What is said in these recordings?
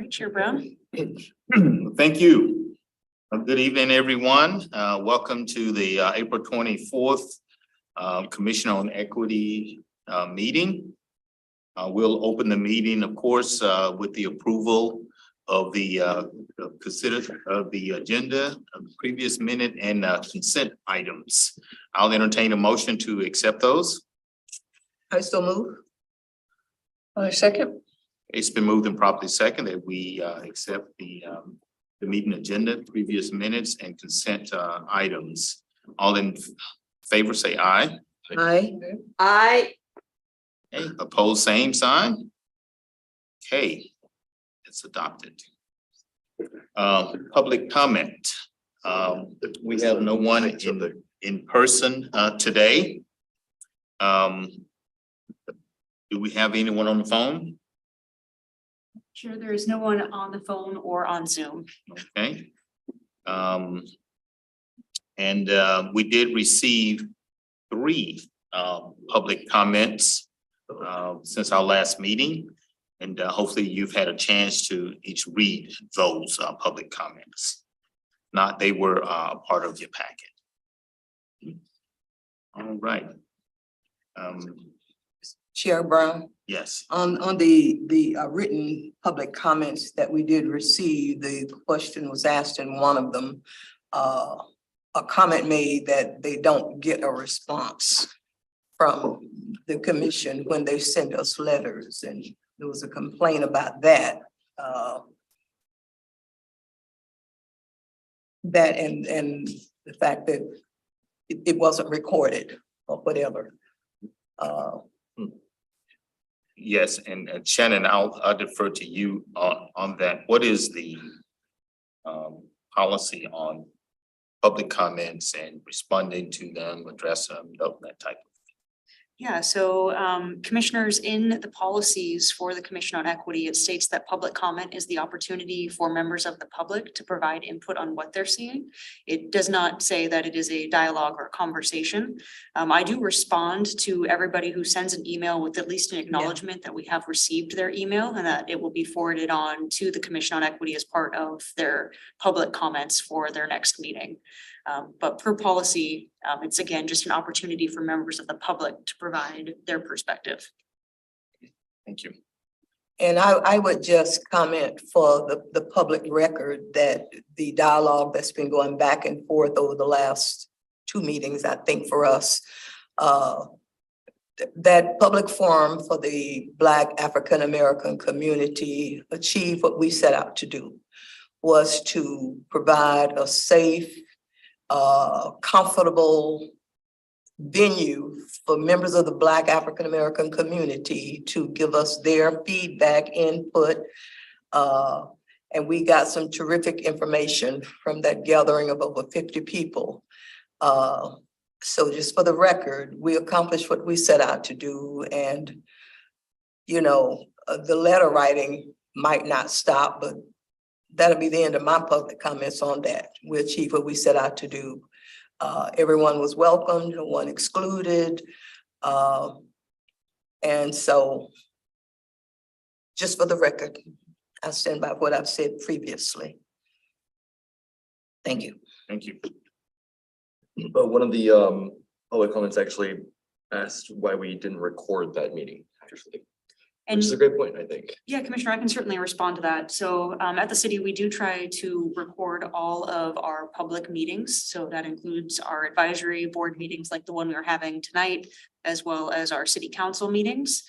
Right, Chair Brown. Thank you. Good evening, everyone. Welcome to the April 24th Commission on Equity meeting. We'll open the meeting, of course, with the approval of the agenda of the previous minute and consent items. I'll entertain a motion to accept those. I still move. Second. It's been moved and properly second that we accept the meeting agenda, previous minutes and consent items. All in favor, say aye. Aye. Okay, opposed, same sign. Okay, it's adopted. Public comment. We have no one in person today. Do we have anyone on the phone? Sure, there is no one on the phone or on Zoom. Okay. We did receive 3 public comments since our last meeting. And hopefully you've had a chance to each read those public comments. Not they were a part of your packet. All right. Chair Brown, Yes. on the written public comments that we did receive, the question was asked in one of them. A comment made that they don't get a response from the commission when they send us letters, and there was a complaint about that. That and the fact that it wasn't recorded or whatever. Yes, and Shannon, I'll defer to you on that. What is the policy on public comments and responding to them, address them, that type of? Yeah, so commissioners, in the policies for the Commission on Equity, it states that public comment is the opportunity for members of the public to provide input on what they're seeing. It does not say that it is a dialogue or conversation. I do respond to everybody who sends an email with at least an acknowledgement that we have received their email and that it will be forwarded on to the Commission on Equity as part of their public comments for their next meeting. But per policy, it's again, just an opportunity for members of the public to provide their perspective. Thank you. And I would just comment for the public record that the dialogue that's been going back and forth over the last 2 meetings, I think for us, that public forum for the Black African-American community achieved what we set out to do, was to provide a safe, comfortable venue for members of the Black African-American community to give us their feedback, input. And we got some terrific information from that gathering of over 50 people. So just for the record, we accomplished what we set out to do. And, you know, the letter writing might not stop, but that'll be the end of my public comments on that. We achieved what we set out to do. Everyone was welcomed, no one excluded. And so just for the record, I stand by what I've said previously. Thank you. Thank you. But one of the public comments actually asked why we didn't record that meeting, actually. And Which is a great point, I think. yeah, Commissioner, I can certainly respond to that. So at the city, we do try to record all of our public meetings. So that includes our advisory board meetings like the one we are having tonight, as well as our city council meetings.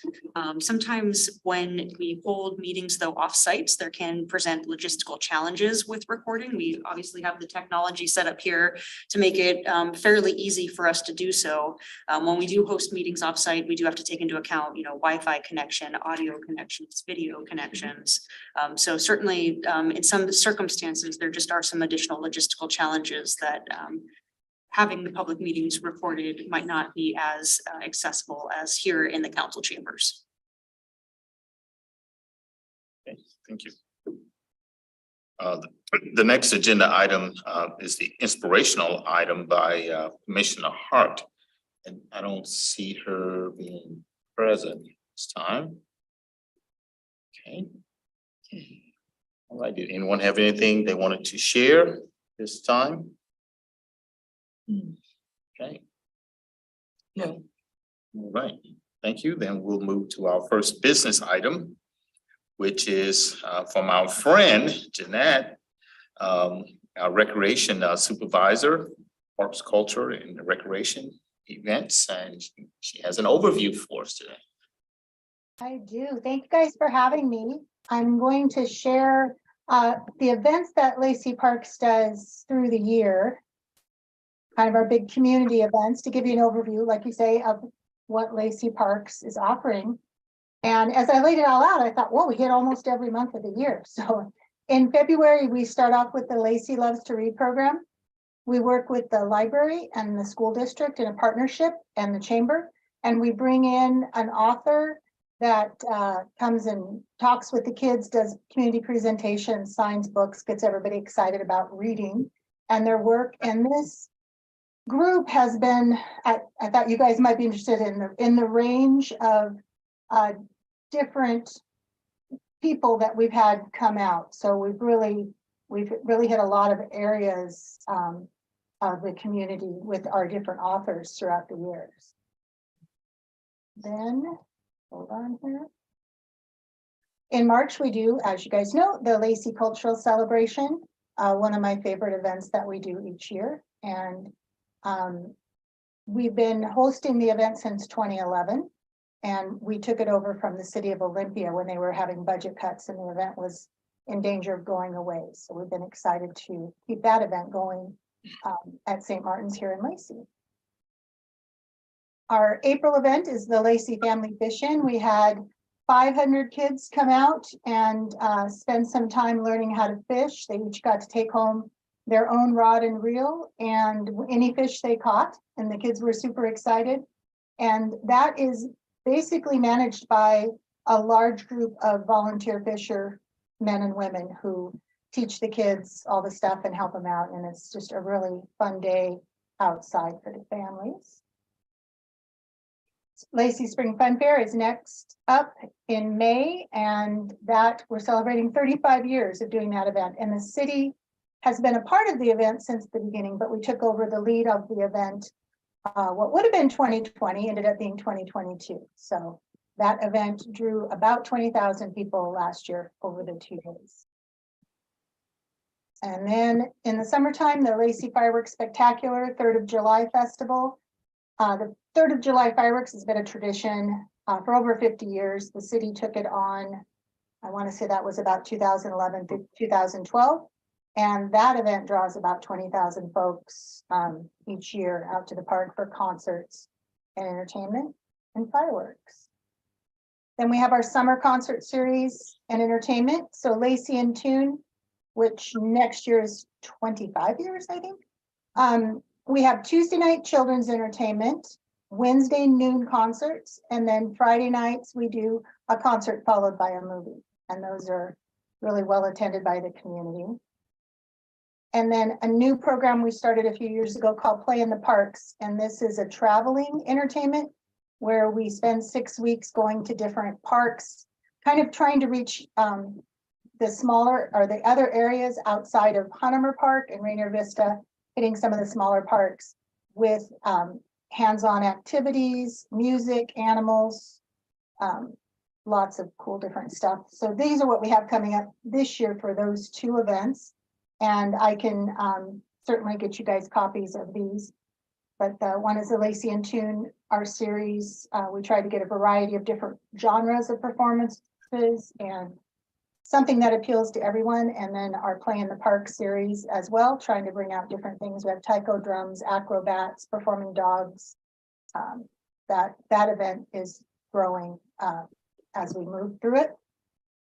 Sometimes when we hold meetings though off sites, there can present logistical challenges with recording. We obviously have the technology set up here to make it fairly easy for us to do so. When we do host meetings off site, we do have to take into account, Wi-Fi connection, audio connections, video connections. So certainly in some circumstances, there just are some additional logistical challenges that having the public meetings recorded might not be as accessible as here in the council chambers. Okay, thank you. The next agenda item is the inspirational item by Commissioner Hart. And I don't see her being present this time. Okay. All right, did anyone have anything they wanted to share this time? Okay, No. all right, thank you. Then we'll move to our first business item, which is from our friend Jeanette, our recreation supervisor, Parks, Culture and Recreation Events, and she has an overview for us today. I do. Thank you guys for having me. I'm going to share the events that Lacey Parks does through the year. Kind of our big community events to give you an overview, like you say, of what Lacey Parks is offering. And as I laid it all out, I thought, well, we hit almost every month of the year. So in February, we start off with the Lacey Loves to Read program. We work with the library and the school district in a partnership and the chamber. And we bring in an author that comes and talks with the kids, does community presentations, signs books, gets everybody excited about reading and their work. And this group has been, I thought you guys might be interested in the range of different people that we've had come out. So we've really hit a lot of areas of the community with our different authors throughout the years. Then, hold on here. In March, we do, as you guys know, the Lacey Cultural Celebration, one of my favorite events that we do each year. And we've been hosting the event since 2011. And we took it over from the city of Olympia when they were having budget cuts and the event was in danger of going away. So we've been excited to keep that event going at St. Martin's here in Lacey. Our April event is the Lacey Family Fish-In. We had 500 kids come out and spend some time learning how to fish. They each got to take home their own rod and reel and any fish they caught, and the kids were super excited. And that is basically managed by a large group of volunteer fisher men and women who teach the kids all the stuff and help them out. And it's just a really fun day outside for the families. Lacey Spring Fun Fair is next up in May, and that we're celebrating 35 years of doing that event. And the city has been a part of the event since the beginning, but we took over the lead of the event. What would have been 2020 ended up being 2022. So that event drew about 20,000 people last year over the 2 days. And then in the summertime, the Lacey Fireworks Spectacular 3rd of July Festival. The 3rd of July fireworks has been a tradition for over 50 years. The city took it on, I want to say that was about 2011 to 2012. And that event draws about 20,000 folks each year out to the park for concerts and entertainment and fireworks. Then we have our summer concert series and entertainment. So Lacey in Tune, which next year is 25 years, I think. We have Tuesday night children's entertainment, Wednesday noon concerts, and then Friday nights we do a concert followed by a movie. And those are really well attended by the community. And then a new program we started a few years ago called Play in the Parks. And this is a traveling entertainment where we spend 6 weeks going to different parks, kind of trying to reach the smaller or the other areas outside of Huntermer Park and Rainier Vista, hitting some of the smaller parks with hands-on activities, music, animals, lots of cool different stuff. So these are what we have coming up this year for those 2 events. And I can certainly get you guys copies of these. But one is the Lacey in Tune, our series. We try to get a variety of different genres of performances and something that appeals to everyone. And then our Play in the Park series as well, trying to bring out different things. We have taiko drums, acrobats, performing dogs. That event is growing as we move through it.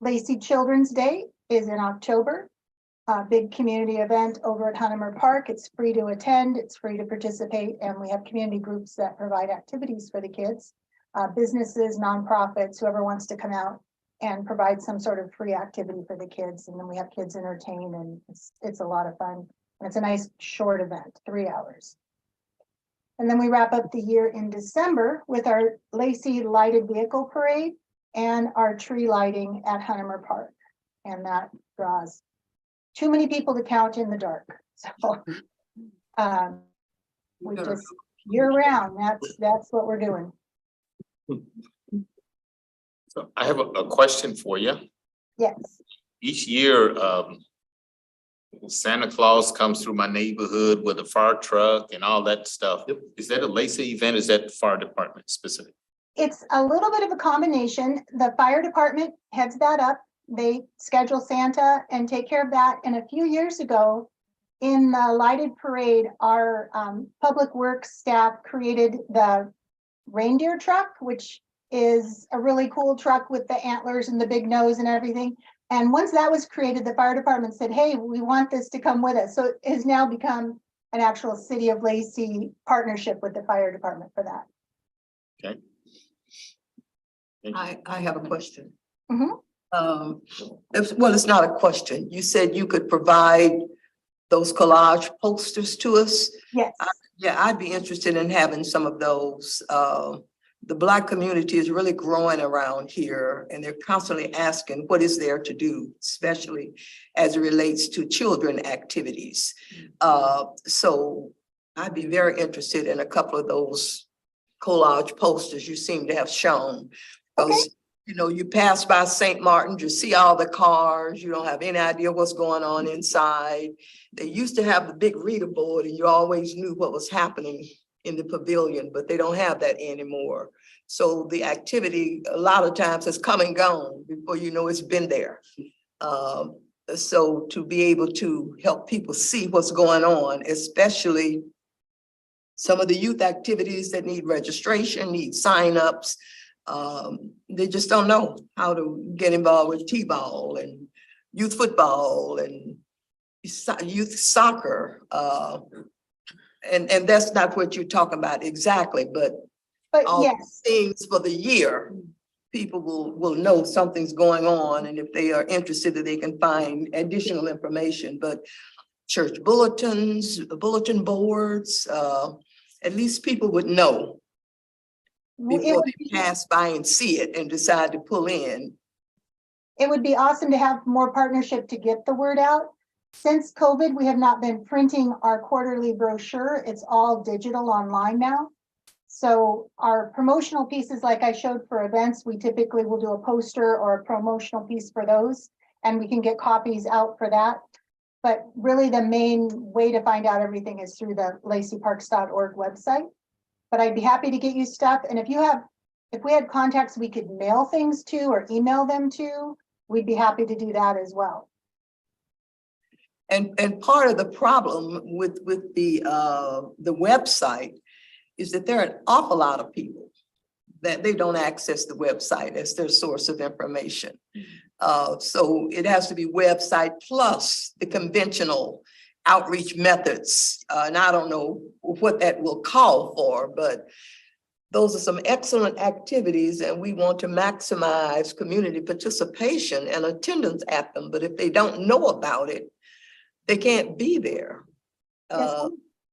Lacey Children's Day is in October. A big community event over at Huntermer Park. It's free to attend, it's free to participate, and we have community groups that provide activities for the kids, businesses, nonprofits, whoever wants to come out and provide some sort of free activity for the kids. And then we have kids entertain, and it's a lot of fun. And it's a nice short event, 3 hours. And then we wrap up the year in December with our Lacey Lighted Vehicle Parade and our tree lighting at Huntermer Park. and that draws too many people to count in the dark. So we just year round, that's what we're doing. So I have a question for you. Yes. Each year, Santa Claus comes through my neighborhood with a fire truck and all that stuff. Yep. Is that a Lacey event? Is that the fire department specific? It's a little bit of a combination. The fire department heads that up. They schedule Santa and take care of that. And a few years ago, in the lighted parade, our public works staff created the reindeer truck, which is a really cool truck with the antlers and the big nose and everything. And once that was created, the fire department said, hey, we want this to come with us. So it has now become an actual City of Lacey partnership with the fire department for that. Okay. Thank you. I have a question. Mhm. Well, it's not a question. You said you could provide those collage posters to us. Yes. Yeah, I'd be interested in having some of those. The Black community is really growing around here and they're constantly asking what is there to do, especially as it relates to children activities. So I'd be very interested in a couple of those collage posters you seem to have shown. Those, you know, you pass by St. Martin's, you see all the cars, you don't have any idea what's going on inside. They used to have the big reader board and you always knew what was happening in the pavilion, but they don't have that anymore. So the activity a lot of times has come and gone before you know it's been there. So to be able to help people see what's going on, especially some of the youth activities that need registration, need signups, they just don't know how to get involved with T-ball and youth football and youth soccer. And that's not what you're talking about exactly, but all yes, things for the year, people will know something's going on, and if they are interested, that they can find additional information. But church bulletins, bulletin boards, at least people would know before they pass by and see it and decide to pull in. it would be awesome to have more partnership to get the word out. Since COVID, we have not been printing our quarterly brochure. It's all digital online now. So our promotional pieces, like I showed for events, we typically will do a poster or a promotional piece for those, and we can get copies out for that. But really the main way to find out everything is through the laceyparks.org website. But I'd be happy to get you stuff. And if we had contacts we could mail things to or email them to, we'd be happy to do that as well. And part of the problem with the website is that there are an awful lot of people that they don't access the website as their source of information. So it has to be website plus the conventional outreach methods. And I don't know what that will call for, but those are some excellent activities and we want to maximize community participation and attendance at them. But if they don't know about it, they can't be there. Yes,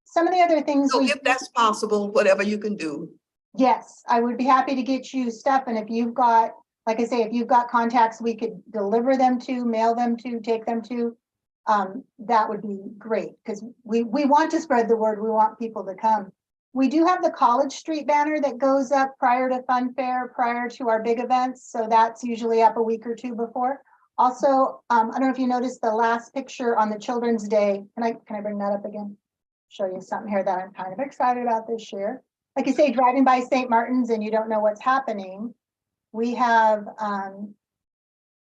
some of the other things. So if that's possible, whatever you can do. Yes, I would be happy to get you stuff. And if you've got, like I say, if you've got contacts we could deliver them to, mail them to, take them to, that would be great because we want to spread the word. We want people to come. We do have the College Street banner that goes up prior to Fun Fair, prior to our big events. So that's usually up a week or two before. Also, I don't know if you noticed the last picture on the Children's Day. Can I bring that up again? Show you something here that I'm kind of excited about this year. Like you say, driving by St. Martin's and you don't know what's happening. We have,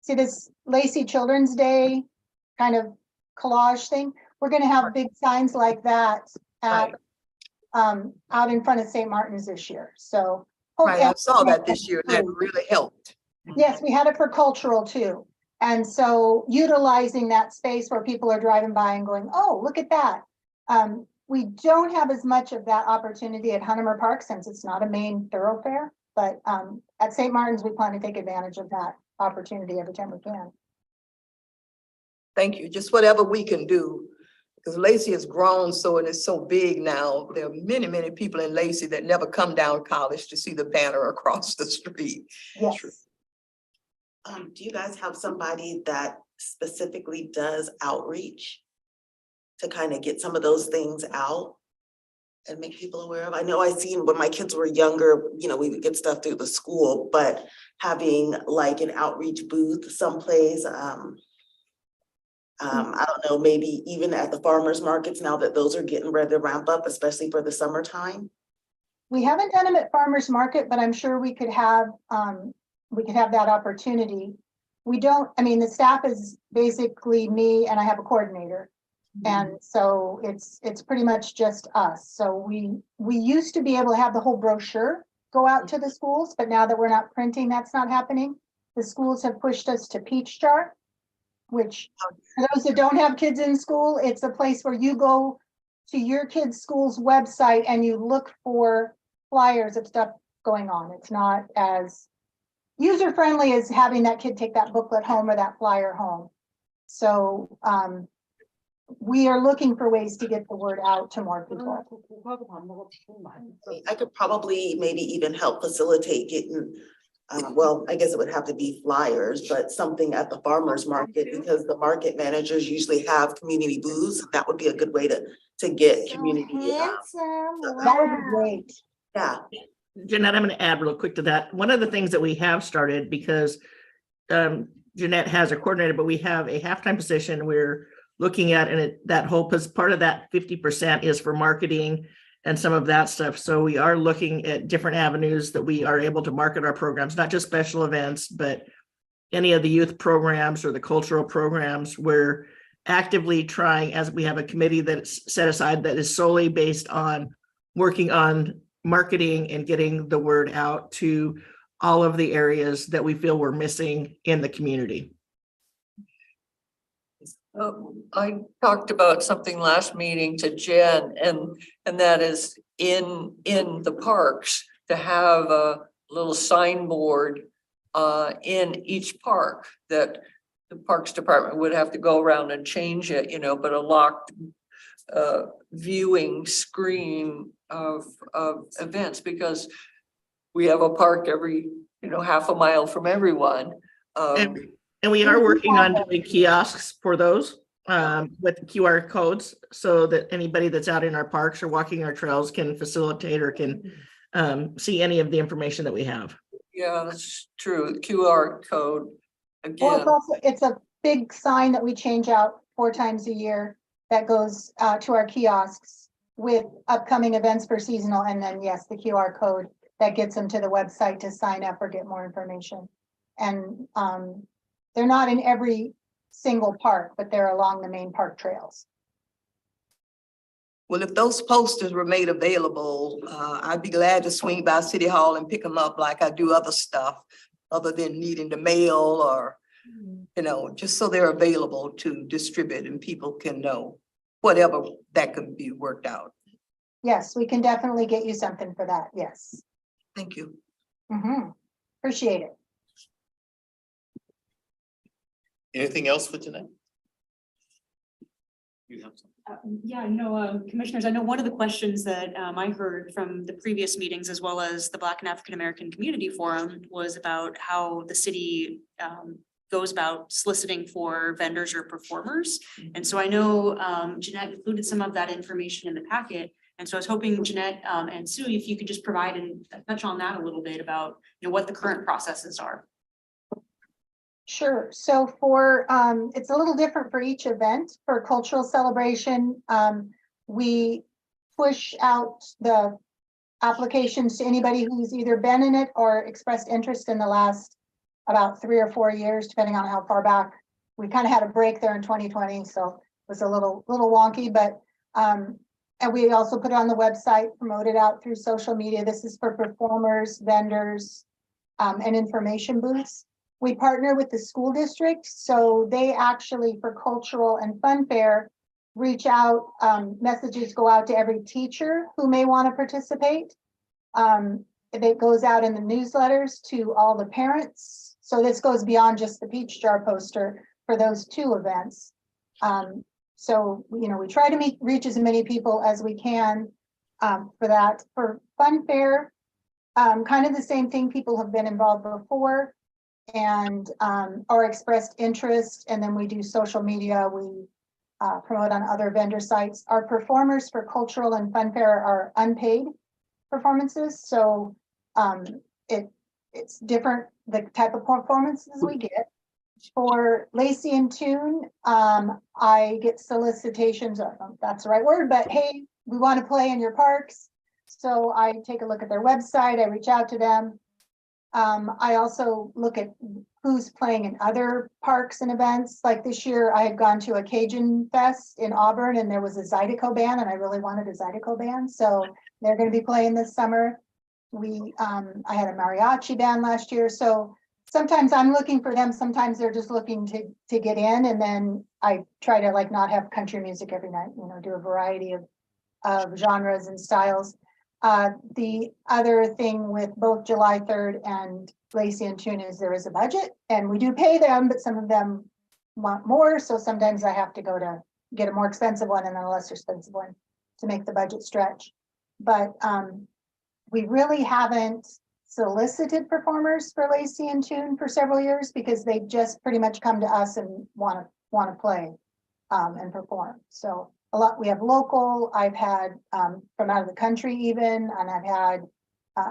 see this Lacey Children's Day kind of collage thing. We're going to have big signs like that at, out in front of St. Martin's this year. So Right, I saw that this year. That really helped. Yes, we had it for cultural too. And so utilizing that space where people are driving by and going, oh, look at that. We don't have as much of that opportunity at Huntemer Park since it's not a main thoroughfare, but at St. Martin's, we plan to take advantage of that opportunity every time we can. Thank you. Just whatever we can do. Because Lacey has grown so and it's so big now. There are many, many people in Lacey that never come down College to see the banner across the street. Yes. Do you guys have somebody that specifically does outreach to kind of get some of those things out and make people aware of. I know I seen when my kids were younger, you know, we would get stuff through the school, but having like an outreach booth someplace, I don't know, maybe even at the farmers markets now that those are getting ready to ramp up, especially for the summertime. We haven't done them at farmer's market, but I'm sure we could have that opportunity. We don't, I mean, the staff is basically me and I have a coordinator. And so it's pretty much just us. So we used to be able to have the whole brochure go out to the schools, but now that we're not printing, that's not happening. The schools have pushed us to Peach Jar, which for those that don't have kids in school, it's a place where you go to your kid's school's website and you look for flyers of stuff going on. It's not as user-friendly as having that kid take that booklet home or that flyer home. So we are looking for ways to get the word out to more people. I could probably maybe even help facilitate getting, well, I guess it would have to be flyers, but something at the farmer's market, because the market managers usually have community booths. That would be a good way to get community. That would be great. Yeah, Jeanette, I'm going to add real quick to that. One of the things that we have started, because Jeanette has a coordinator, but we have a halftime position we're looking at, and that whole part of that 50% is for marketing and some of that stuff. So we are looking at different avenues that we are able to market our programs, not just special events, but any of the youth programs or the cultural programs. We're actively trying, as we have a committee that's set aside that is solely based on working on marketing and getting the word out to all of the areas that we feel we're missing in the community. I talked about something last meeting to Jen, and that is in the parks to have a little signboard in each park that the Parks Department would have to go around and change it, you know, but a locked viewing screen of events, because we have a park every, you know, half a mile from everyone. And we are working on doing kiosks for those with QR codes, so that anybody that's out in our parks or walking our trails can facilitate or can see any of the information that we have. Yeah, that's true. The QR code Well, again. it's a big sign that we change out 4 times a year that goes to our kiosks with upcoming events for seasonal, and then yes, the QR code that gets them to the website to sign up or get more information. And they're not in every single park, but they're along the main park trails. Well, if those posters were made available, I'd be glad to swing by City Hall and pick them up like I do other stuff, other than needing to mail or, you know, just so they're available to distribute and people can know whatever that could be worked out. Yes, we can definitely get you something for that. Yes. Thank you. Appreciate it. Anything else for tonight? You have something? Yeah, no, commissioners, I know one of the questions that I heard from the previous meetings, as well as the Black and African American Community Forum, was about how the city goes about soliciting for vendors or performers. And so I know Jeanette included some of that information in the packet. And so I was hoping Jeanette and Sue, if you could just provide and touch on that a little bit about, you know, what the current processes are. Sure. So for, it's a little different for each event. For cultural celebration, we push out the applications to anybody who's either been in it or expressed interest in the last about 3 or 4 years, depending on how far back. We kind of had a break there in 2020, so it was a little wonky, but and we also put it on the website, promote it out through social media. This is for performers, vendors, and information booths. We partner with the school district, so they actually, for cultural and fun fair, reach out, messages go out to every teacher who may want to participate. It goes out in the newsletters to all the parents. So this goes beyond just the Peach Jar poster for those 2 events. So, you know, we try to reach as many people as we can for that. For fun fair, kind of the same thing. People have been involved before. and or expressed interest, and then we do social media. We promote on other vendor sites. Our performers for cultural and fun fair are unpaid performances, so it's different the type of performances we get. For Lacey and Tune, I get solicitations, I don't know if that's the right word, but hey, we want to play in your parks. So I take a look at their website, I reach out to them. I also look at who's playing in other parks and events. Like this year, I had gone to a Cajun Fest in Auburn and there was a Zydeco band and I really wanted a Zydeco band. So they're going to be playing this summer. I had a mariachi band last year. So sometimes I'm looking for them. Sometimes they're just looking to get in. And then I try to like not have country music every night, you know, do a variety of genres and styles. The other thing with both July 3rd and Lacey and Tune is there is a budget and we do pay them, but some of them want more. So sometimes I have to go to get a more expensive one and then a less expensive one to make the budget stretch. But we really haven't solicited performers for Lacey and Tune for several years because they just pretty much come to us and want to play and perform. So we have local, I've had from out of the country even, and I've had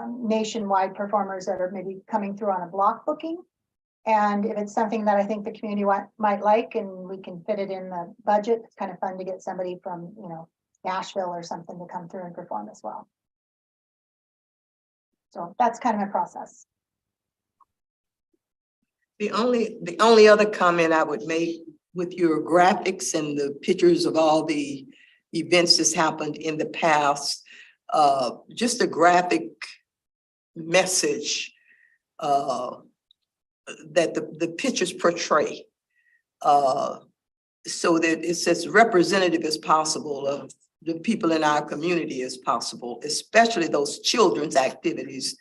nationwide performers that are maybe coming through on a block booking. And if it's something that I think the community might like and we can fit it in the budget, it's kind of fun to get somebody from, you know, Nashville or something to come through and perform as well. So that's kind of my process. The only other comment I would make with your graphics and the pictures of all the events that's happened in the past, just a graphic message that the pictures portray, so that it's as representative as possible of the people in our community as possible, especially those children's activities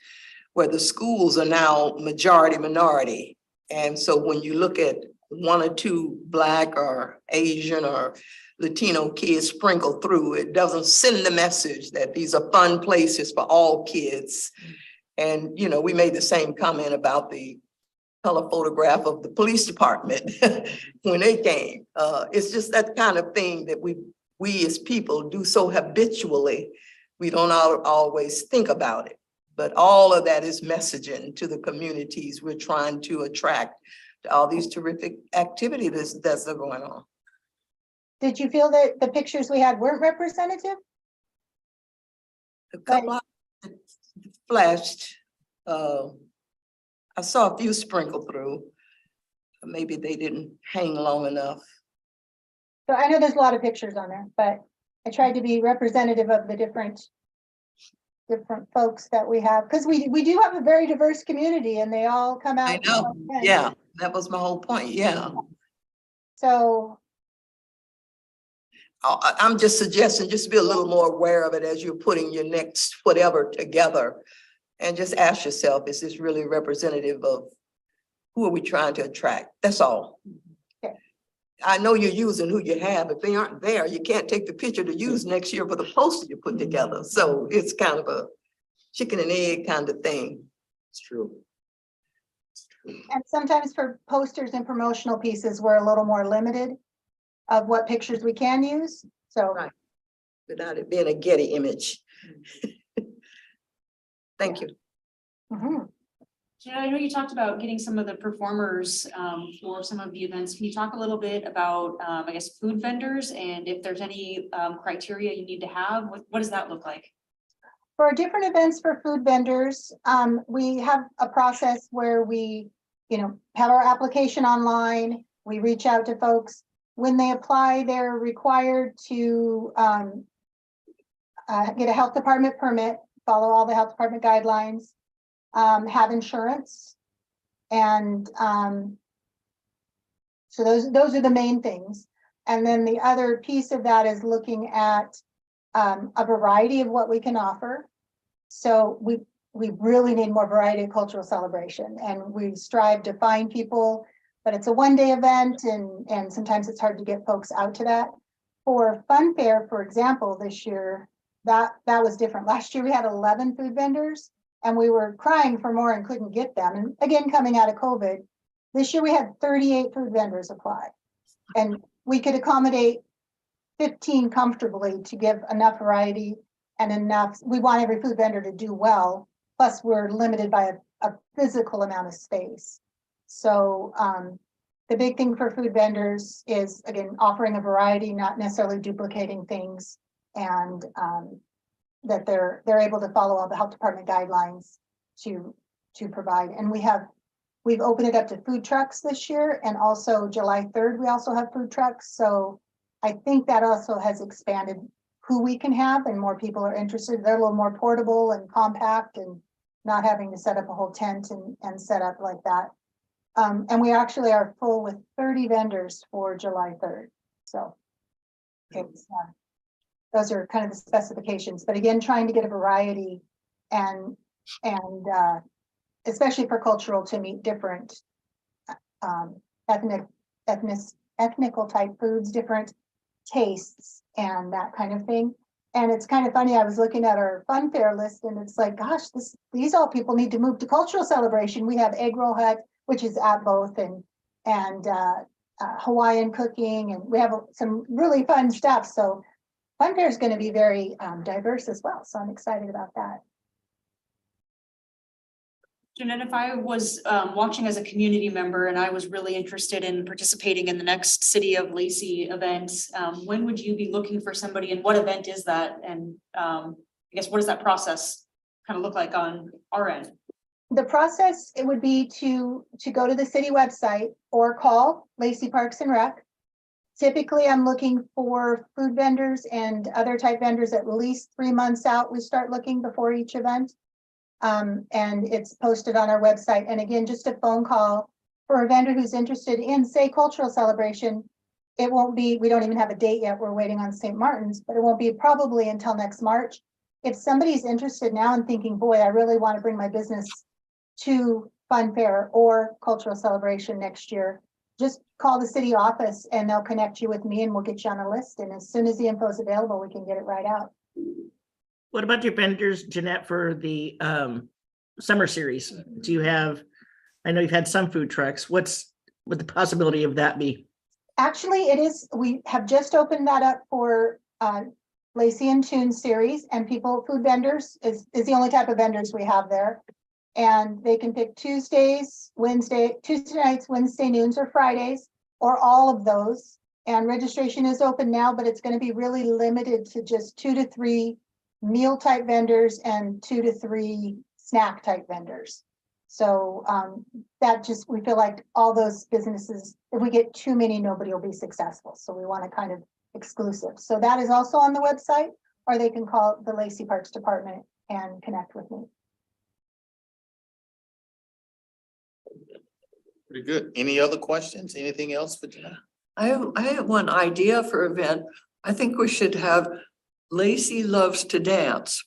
where the schools are now majority minority. And so when you look at one or two Black or Asian or Latino kids sprinkled through, it doesn't send the message that these are fun places for all kids. And, you know, we made the same comment about the color photograph of the police department when they came. It's just that kind of thing that we as people do so habitually, we don't always think about it. But all of that is messaging to the communities we're trying to attract to all these terrific activities that's going on. Did you feel that the pictures we had weren't representative? A couple of flashed, I saw a few sprinkled through. Maybe they didn't hang long enough. So I know there's a lot of pictures on there, but I tried to be representative of the different folks that we have, because we do have a very diverse community and they all come out. I know, yeah, that was my whole point, yeah. So I'm just suggesting, just be a little more aware of it as you're putting your next whatever together. And just ask yourself, is this really representative of who are we trying to attract? That's all. Okay. I know you're using who you have. If they aren't there, you can't take the picture to use next year for the poster you put together. So it's kind of a chicken and egg kind of thing. It's true. and sometimes for posters and promotional pieces, we're a little more limited of what pictures we can use. So Right. Without it being a Getty image. Thank you. mhm. Yeah, I know you talked about getting some of the performers for some of the events. Can you talk a little bit about, I guess, food vendors and if there's any criteria you need to have? What does that look like? For different events for food vendors, we have a process where we, you know, have our application online. We reach out to folks. When they apply, they're required to get a health department permit, follow all the health department guidelines, have insurance. And so those are the main things. And then the other piece of that is looking at a variety of what we can offer. So we really need more variety of cultural celebration, and we strive to find people, but it's a one-day event and sometimes it's hard to get folks out to that. For Fun Fair, for example, this year, that was different. Last year we had 11 food vendors. And we were crying for more and couldn't get them. And again, coming out of COVID, this year we had 38 food vendors apply. And we could accommodate 15 comfortably to give enough variety and enough, we want every food vendor to do well. Plus, we're limited by a physical amount of space. So the big thing for food vendors is, again, offering a variety, not necessarily duplicating things, and that they're able to follow all the health department guidelines to provide. And we've opened it up to food trucks this year, and also July 3rd, we also have food trucks. So I think that also has expanded who we can have, and more people are interested. They're a little more portable and compact and not having to set up a whole tent and set up like that. And we actually are full with 30 vendors for July 3rd. So it's, those are kind of the specifications, but again, trying to get a variety and especially for cultural to meet different ethnical type foods, different tastes and that kind of thing. And it's kind of funny, I was looking at our fun fair list and it's like, gosh, these all people need to move to cultural celebration. We have Egg Roll Hut, which is at both, and Hawaiian cooking, and we have some really fun stuff. So fun fair is going to be very diverse as well. So I'm excited about that. Jeanette, if I was watching as a community member and I was really interested in participating in the next City of Lacey event, when would you be looking for somebody and what event is that? And I guess what does that process kind of look like on our end? The process, it would be to go to the city website or call Lacey Parks and Rec. Typically, I'm looking for food vendors and other type vendors at least 3 months out. We start looking before each event. And it's posted on our website. And again, just a phone call for a vendor who's interested in, say, cultural celebration. It won't be, we don't even have a date yet. We're waiting on St. Martin's, but it won't be probably until next March. If somebody's interested now and thinking, boy, I really want to bring my business to Fun Fair or cultural celebration next year, just call the city office and they'll connect you with me and we'll get you on a list. And as soon as the info is available, we can get it right out. What about your vendors, Jeanette, for the summer series? Do you have, I know you've had some food trucks. Would the possibility of that be? Actually, it is, we have just opened that up for Lacey and Tune series, and food vendors is the only type of vendors we have there. And they can pick Tuesday nights, Wednesday noons, or Fridays, or all of those. And registration is open now, but it's going to be really limited to just 2 to 3 meal type vendors and 2 to 3 snack type vendors. So that just, we feel like all those businesses, if we get too many, nobody will be successful. So we want to kind of exclusive. So that is also on the website, or they can call the Lacey Parks Department and connect with me. Pretty good. Any other questions? Anything else for Jeanette? I have one idea for event. I think we should have Lacey Loves to Dance,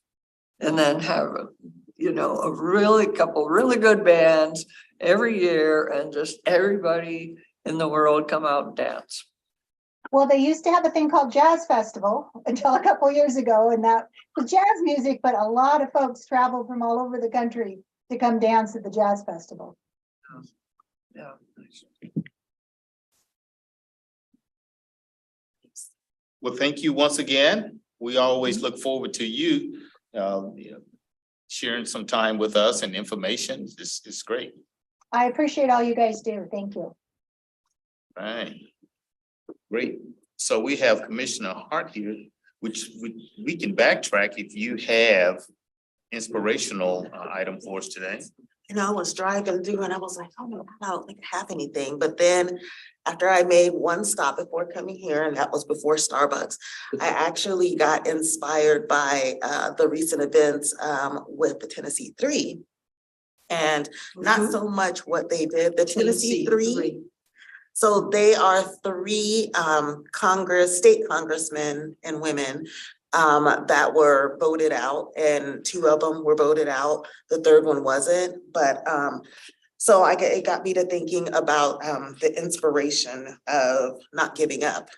and then have, a couple really good bands every year, and just everybody in the world come out and dance. Well, they used to have a thing called Jazz Festival until a couple years ago, and that was jazz music, but a lot of folks traveled from all over the country to come dance at the Jazz Festival. Yeah. Well, thank you once again. We always look forward to you sharing some time with us and information. It's great. I appreciate all you guys do. Thank you. Right. Great. So we have Commissioner Hart here, which we can backtrack if you have inspirational item for us today. I was driving through and I was like, oh my God, I don't think I have anything. But then after I made one stop before coming here, and that was before Starbucks, I actually got inspired by the recent events with the Tennessee Three. And not so much what they did, the Tennessee Three. So they are 3 state congressmen and women that were voted out, and 2 of them were voted out. The 3rd one wasn't, but so it got me to thinking about the inspiration of not giving up.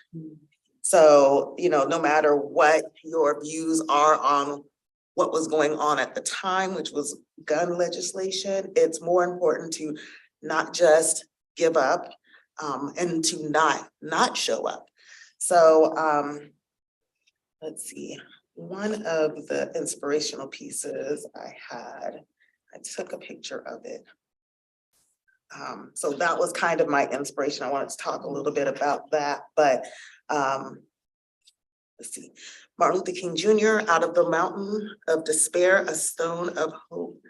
So, no matter what your views are on what was going on at the time, which was gun legislation. It's more important to not just give up and to not show up. So let's see, one of the inspirational pieces I took a picture of it. So that was kind of my inspiration. I wanted to talk a little bit about that, but let's see. Martin Luther King Jr., out of the mountain of despair, a stone of hope.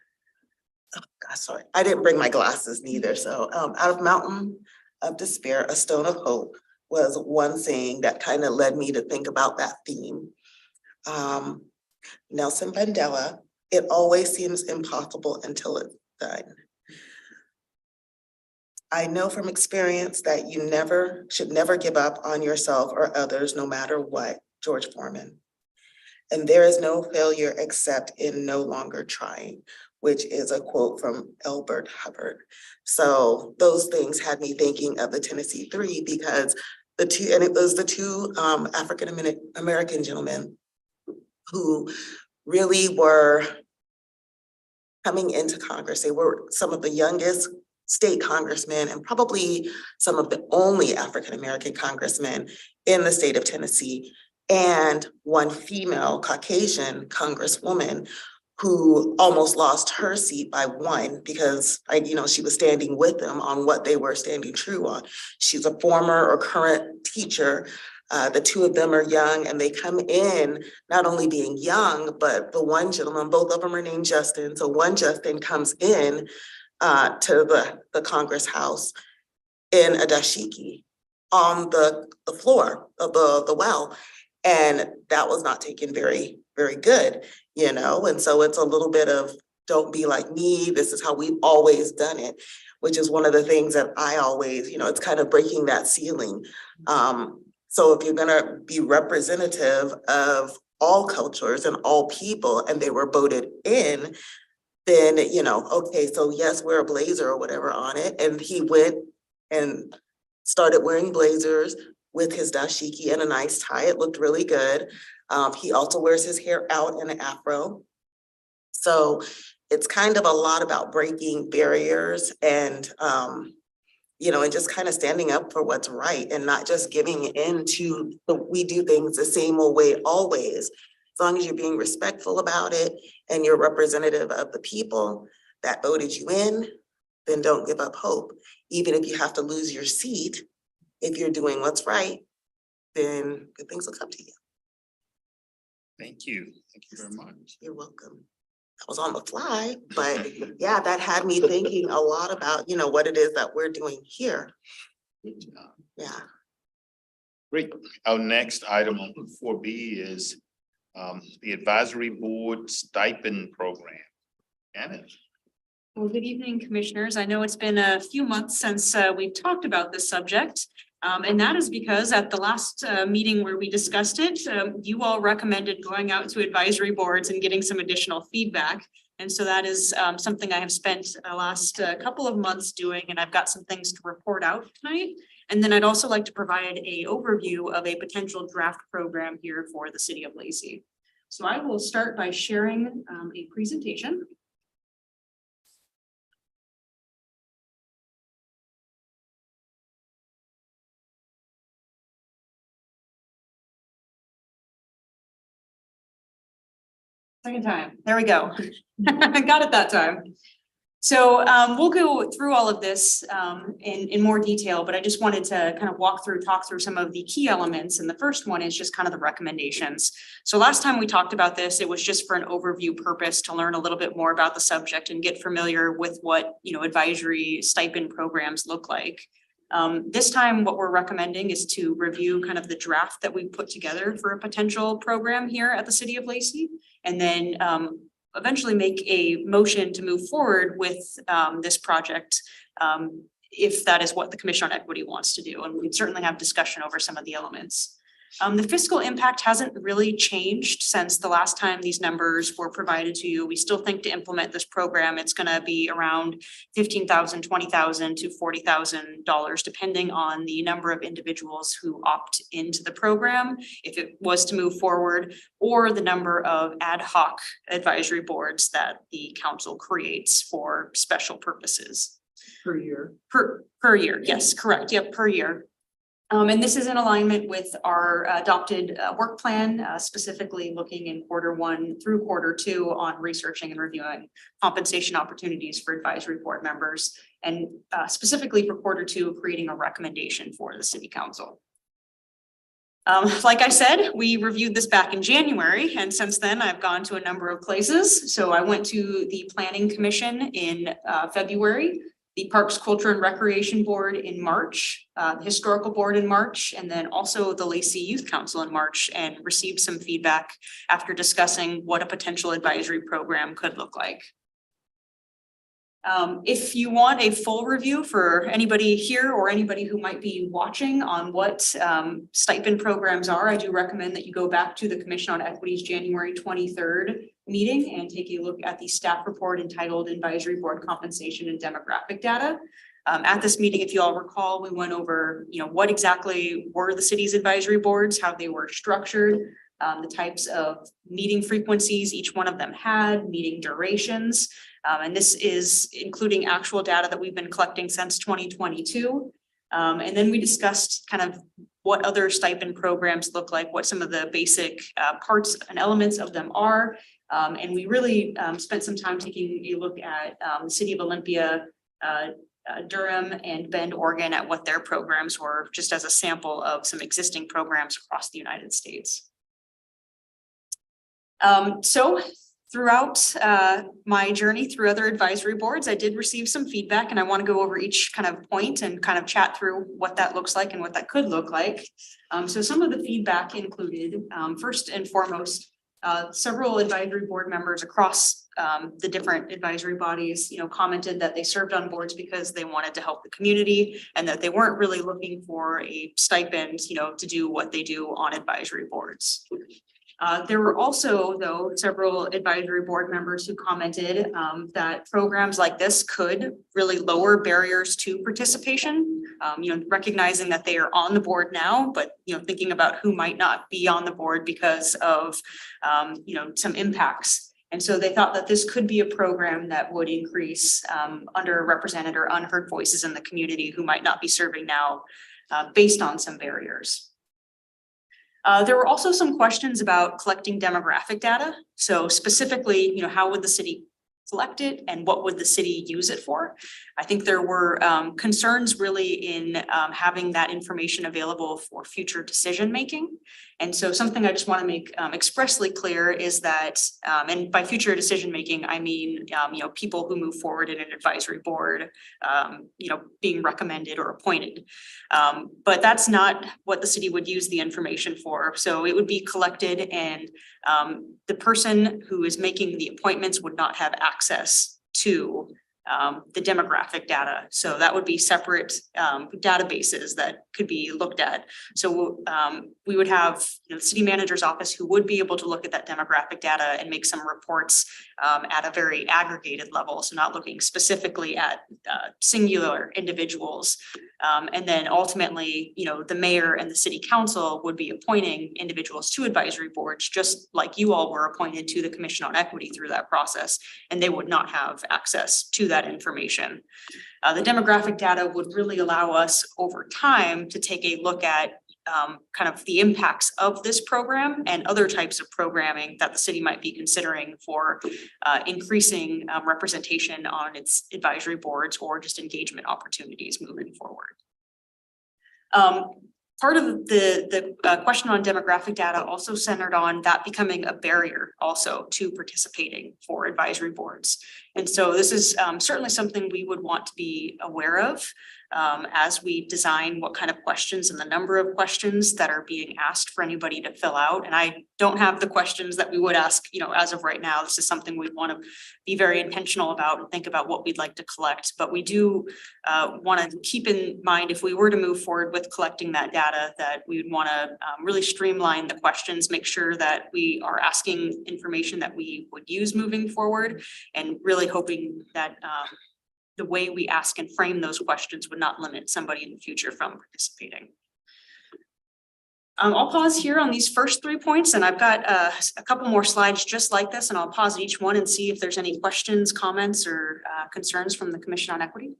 Oh gosh, sorry, I didn't bring my glasses neither. So out of mountain of despair, a stone of hope was one saying that kind of led me to think about that theme. Nelson Mandela, it always seems impossible until it's done. I know from experience that you should never give up on yourself or others, no matter what. George Foreman. And there is no failure except in no longer trying, which is a quote from Elbert Hubbard. So those things had me thinking of the Tennessee Three, because it was the two African-American gentlemen who really were coming into Congress. They were some of the youngest state congressmen and probably some of the only African-American congressmen in the state of Tennessee, and one female Caucasian congresswoman who almost lost her seat by one because she was standing with them on what they were standing true on. She's a former or current teacher. The two of them are young, and they come in not only being young, but the one gentleman, both of them are named Justin. So one Justin comes in to the Congress House in a dashiki on the floor of the well. And that was not taken very, very good, and so it's a little bit of don't be like me. This is how we've always done it, which is one of the things that I always, it's kind of breaking that ceiling. So if you're gonna be representative of all cultures and all people, and they were voted in, then, okay, so yes, wear a blazer or whatever on it. And he went and started wearing blazers with his dashiki and a nice tie. It looked really good. He also wears his hair out in an afro. So it's kind of a lot about breaking barriers and, and just kind of standing up for what's right and not just giving in to we do things the same old way always. As long as you're being respectful about it and you're representative of the people that voted you in, then don't give up hope. Even if you have to lose your seat, if you're doing what's right, then good things will come to you. Thank you. Thank you very much. You're welcome. I was on the fly, but yeah, that had me thinking a lot about, what it is that we're doing here. Good job. Yeah. Great. Our next item on 4B is the advisory board stipend program. Anna. Well, good evening, commissioners. I know it's been a few months since we've talked about this subject. And that is because at the last meeting where we discussed it, you all recommended going out to advisory boards and getting some additional feedback. And so that is something I have spent the last couple of months doing, and I've got some things to report out tonight. And then I'd also like to provide an overview of a potential draft program here for the city of Lacey. So I will start by sharing a presentation. Second time, there we go. I got it that time. So we'll go through all of this in more detail, but I just wanted to kind of talk through some of the key elements. And the first one is just kind of the recommendations. So last time we talked about this, it was just for an overview purpose to learn a little bit more about the subject and get familiar with what, advisory stipend programs look like. This time, what we're recommending is to review kind of the draft that we put together for a potential program here at the city of Lacey, and then eventually make a motion to move forward with this project if that is what the Commission on Equity wants to do. And we'd certainly have discussion over some of the elements. The fiscal impact hasn't really changed since the last time these numbers were provided to you. We still think to implement this program, it's gonna be around $15,000, $20,000 to $40,000, depending on the number of individuals who opt into the program, if it was to move forward, or the number of ad hoc advisory boards that the council creates for special purposes. Per year. Per year, yes, correct, yep, per year. And this is in alignment with our adopted work plan, specifically looking in Q1 through Q2 on researching and reviewing compensation opportunities for advisory board members, and specifically for Q2, creating a recommendation for the city council. Like I said, we reviewed this back in January, and since then I've gone to a number of places. So I went to the Planning Commission in February, the Parks, Culture and Recreation Board in March, the Historical Board in March, and then also the Lacey Youth Council in March, and received some feedback after discussing what a potential advisory program could look like. If you want a full review for anybody here or anybody who might be watching on what stipend programs are, I do recommend that you go back to the Commission on Equity's January 23rd meeting and take a look at the staff report entitled Advisory Board Compensation and Demographic Data. At this meeting, if you all recall, we went over, what exactly were the city's advisory boards, how they were structured, the types of meeting frequencies each one of them had, meeting durations. And this is including actual data that we've been collecting since 2022. And then we discussed kind of what other stipend programs look like, what some of the basic parts and elements of them are. And we really spent some time taking a look at the city of Olympia, Durham and Bend, Oregon, at what their programs were, just as a sample of some existing programs across the United States. So throughout my journey through other advisory boards, I did receive some feedback, and I want to go over each kind of point and kind of chat through what that looks like and what that could look like. So some of the feedback included, first and foremost, several advisory board members across the different advisory bodies, commented that they served on boards because they wanted to help the community, and that they weren't really looking for a stipend, to do what they do on advisory boards. There were also, though, several advisory board members who commented that programs like this could really lower barriers to participation, recognizing that they are on the board now, but, thinking about who might not be on the board because of, some impacts. And so they thought that this could be a program that would increase underrepresented or unheard voices in the community who might not be serving now based on some barriers. There were also some questions about collecting demographic data. So specifically, how would the city collect it and what would the city use it for? I think there were concerns really in having that information available for future decision making. And so something I just want to make expressly clear is that, and by future decision making, I mean, people who move forward in an advisory board, being recommended or appointed. But that's not what the city would use the information for. So it would be collected, and the person who is making the appointments would not have access to the demographic data. So that would be separate databases that could be looked at. So we would have the city manager's office who would be able to look at that demographic data and make some reports at a very aggregated level. So not looking specifically at singular individuals. And then ultimately, the mayor and the city council would be appointing individuals to advisory boards, just like you all were appointed to the Commission on Equity through that process, and they would not have access to that information. The demographic data would really allow us over time to take a look at kind of the impacts of this program and other types of programming that the city might be considering for increasing representation on its advisory boards or just engagement opportunities moving forward. Part of the question on demographic data also centered on that becoming a barrier also to participating for advisory boards. And so this is certainly something we would want to be aware of as we design what kind of questions and the number of questions that are being asked for anybody to fill out. And I don't have the questions that we would ask, as of right now. This is something we want to be very intentional about and think about what we'd like to collect. But we do want to keep in mind, if we were to move forward with collecting that data, that we would want to really streamline the questions, make sure that we are asking information that we would use moving forward, and really hoping that the way we ask and frame those questions would not limit somebody in the future from participating. I'll pause here on these first 3 points, and I've got a couple more slides just like this, and I'll pause each one and see if there's any questions, comments, or concerns from the Commission on Equity.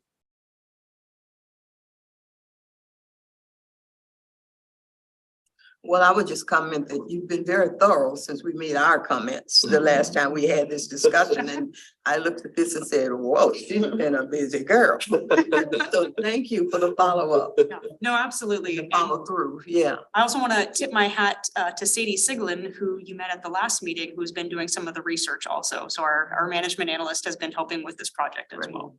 Well, I would just comment that you've been very thorough since we made our comments the last time we had this discussion. And I looked at this and said, whoa, she's been a busy girl. So thank you for the follow-up, No, absolutely. the And follow through. Yeah. I also want to tip my hat to Sadie Siglin, who you met at the last meeting, who's been doing some of the research also. So our management analyst has been helping with this project as Right. well.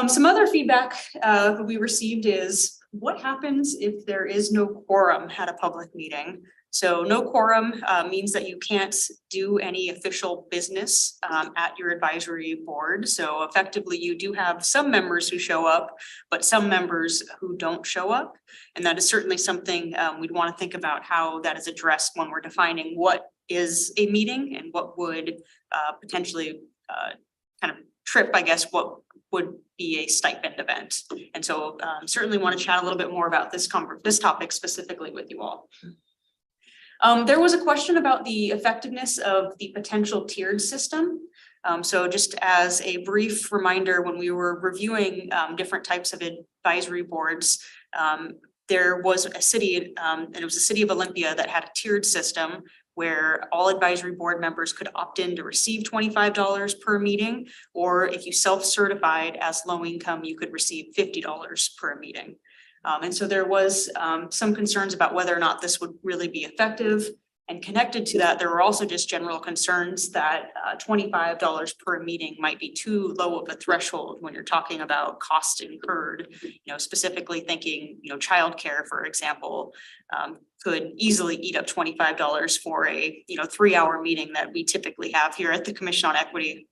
Some other feedback that we received is, what happens if there is no quorum at a public meeting? So no quorum means that you can't do any official business at your advisory board. So effectively, you do have some members who show up, but some members who don't show up. And that is certainly something we'd want to think about how that is addressed when we're defining what is a meeting and what would potentially kind of trip, I guess, what would be a stipend event. And so certainly want to chat a little bit more about this topic specifically with you all. There was a question about the effectiveness of the potential tiered system. So just as a brief reminder, when we were reviewing different types of advisory boards, there was a city, and it was the city of Olympia, that had a tiered system where all advisory board members could opt in to receive $25 per meeting, or if you self-certified as low income, you could receive $50 per meeting. And so there was some concerns about whether or not this would really be effective. And connected to that, there were also just general concerns that $25 per meeting might be too low of a threshold when you're talking about cost incurred. Specifically thinking, childcare, for example, could easily eat up $25 for a 3-hour meeting that we typically have here at the Commission on Equity.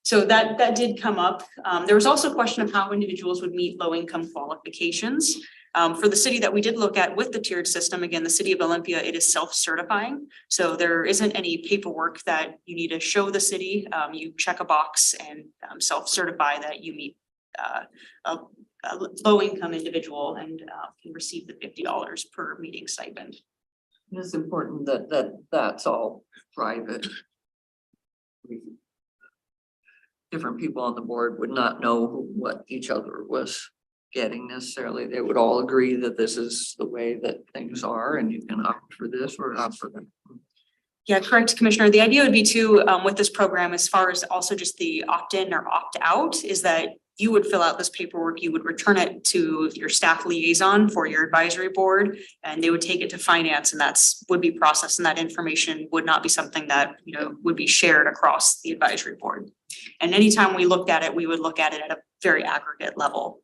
So that did come up. There was also a question of how individuals would meet low income qualifications. For the city that we did look at with the tiered system, again, the city of Olympia, it is self-certifying. So there isn't any paperwork that you need to show the city. You check a box and self-certify that you meet a low income individual and can receive the $50 per meeting stipend. It's important that that's all private. Different people on the board would not know what each other was getting necessarily. They would all agree that this is the way that things are and you can opt for this or opt for that. Yeah, correct, Commissioner. The idea would be to, with this program, as far as also just the opt-in or opt-out, is that you would fill out this paperwork, you would return it to your staff liaison for your advisory board, and they would take it to finance, and would be processed, and that information would not be something that, would be shared across the advisory board. And anytime we looked at it, we would look at it at a very aggregate level.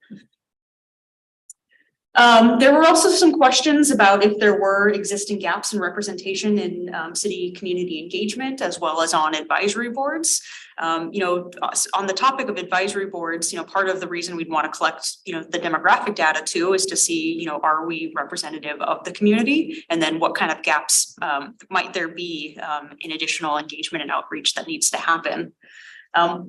There were also some questions about if there were existing gaps in representation in city community engagement as well as on advisory boards. On the topic of advisory boards, part of the reason we'd want to collect, the demographic data too is to see, are we representative of the community? And then what kind of gaps might there be in additional engagement and outreach that needs to happen?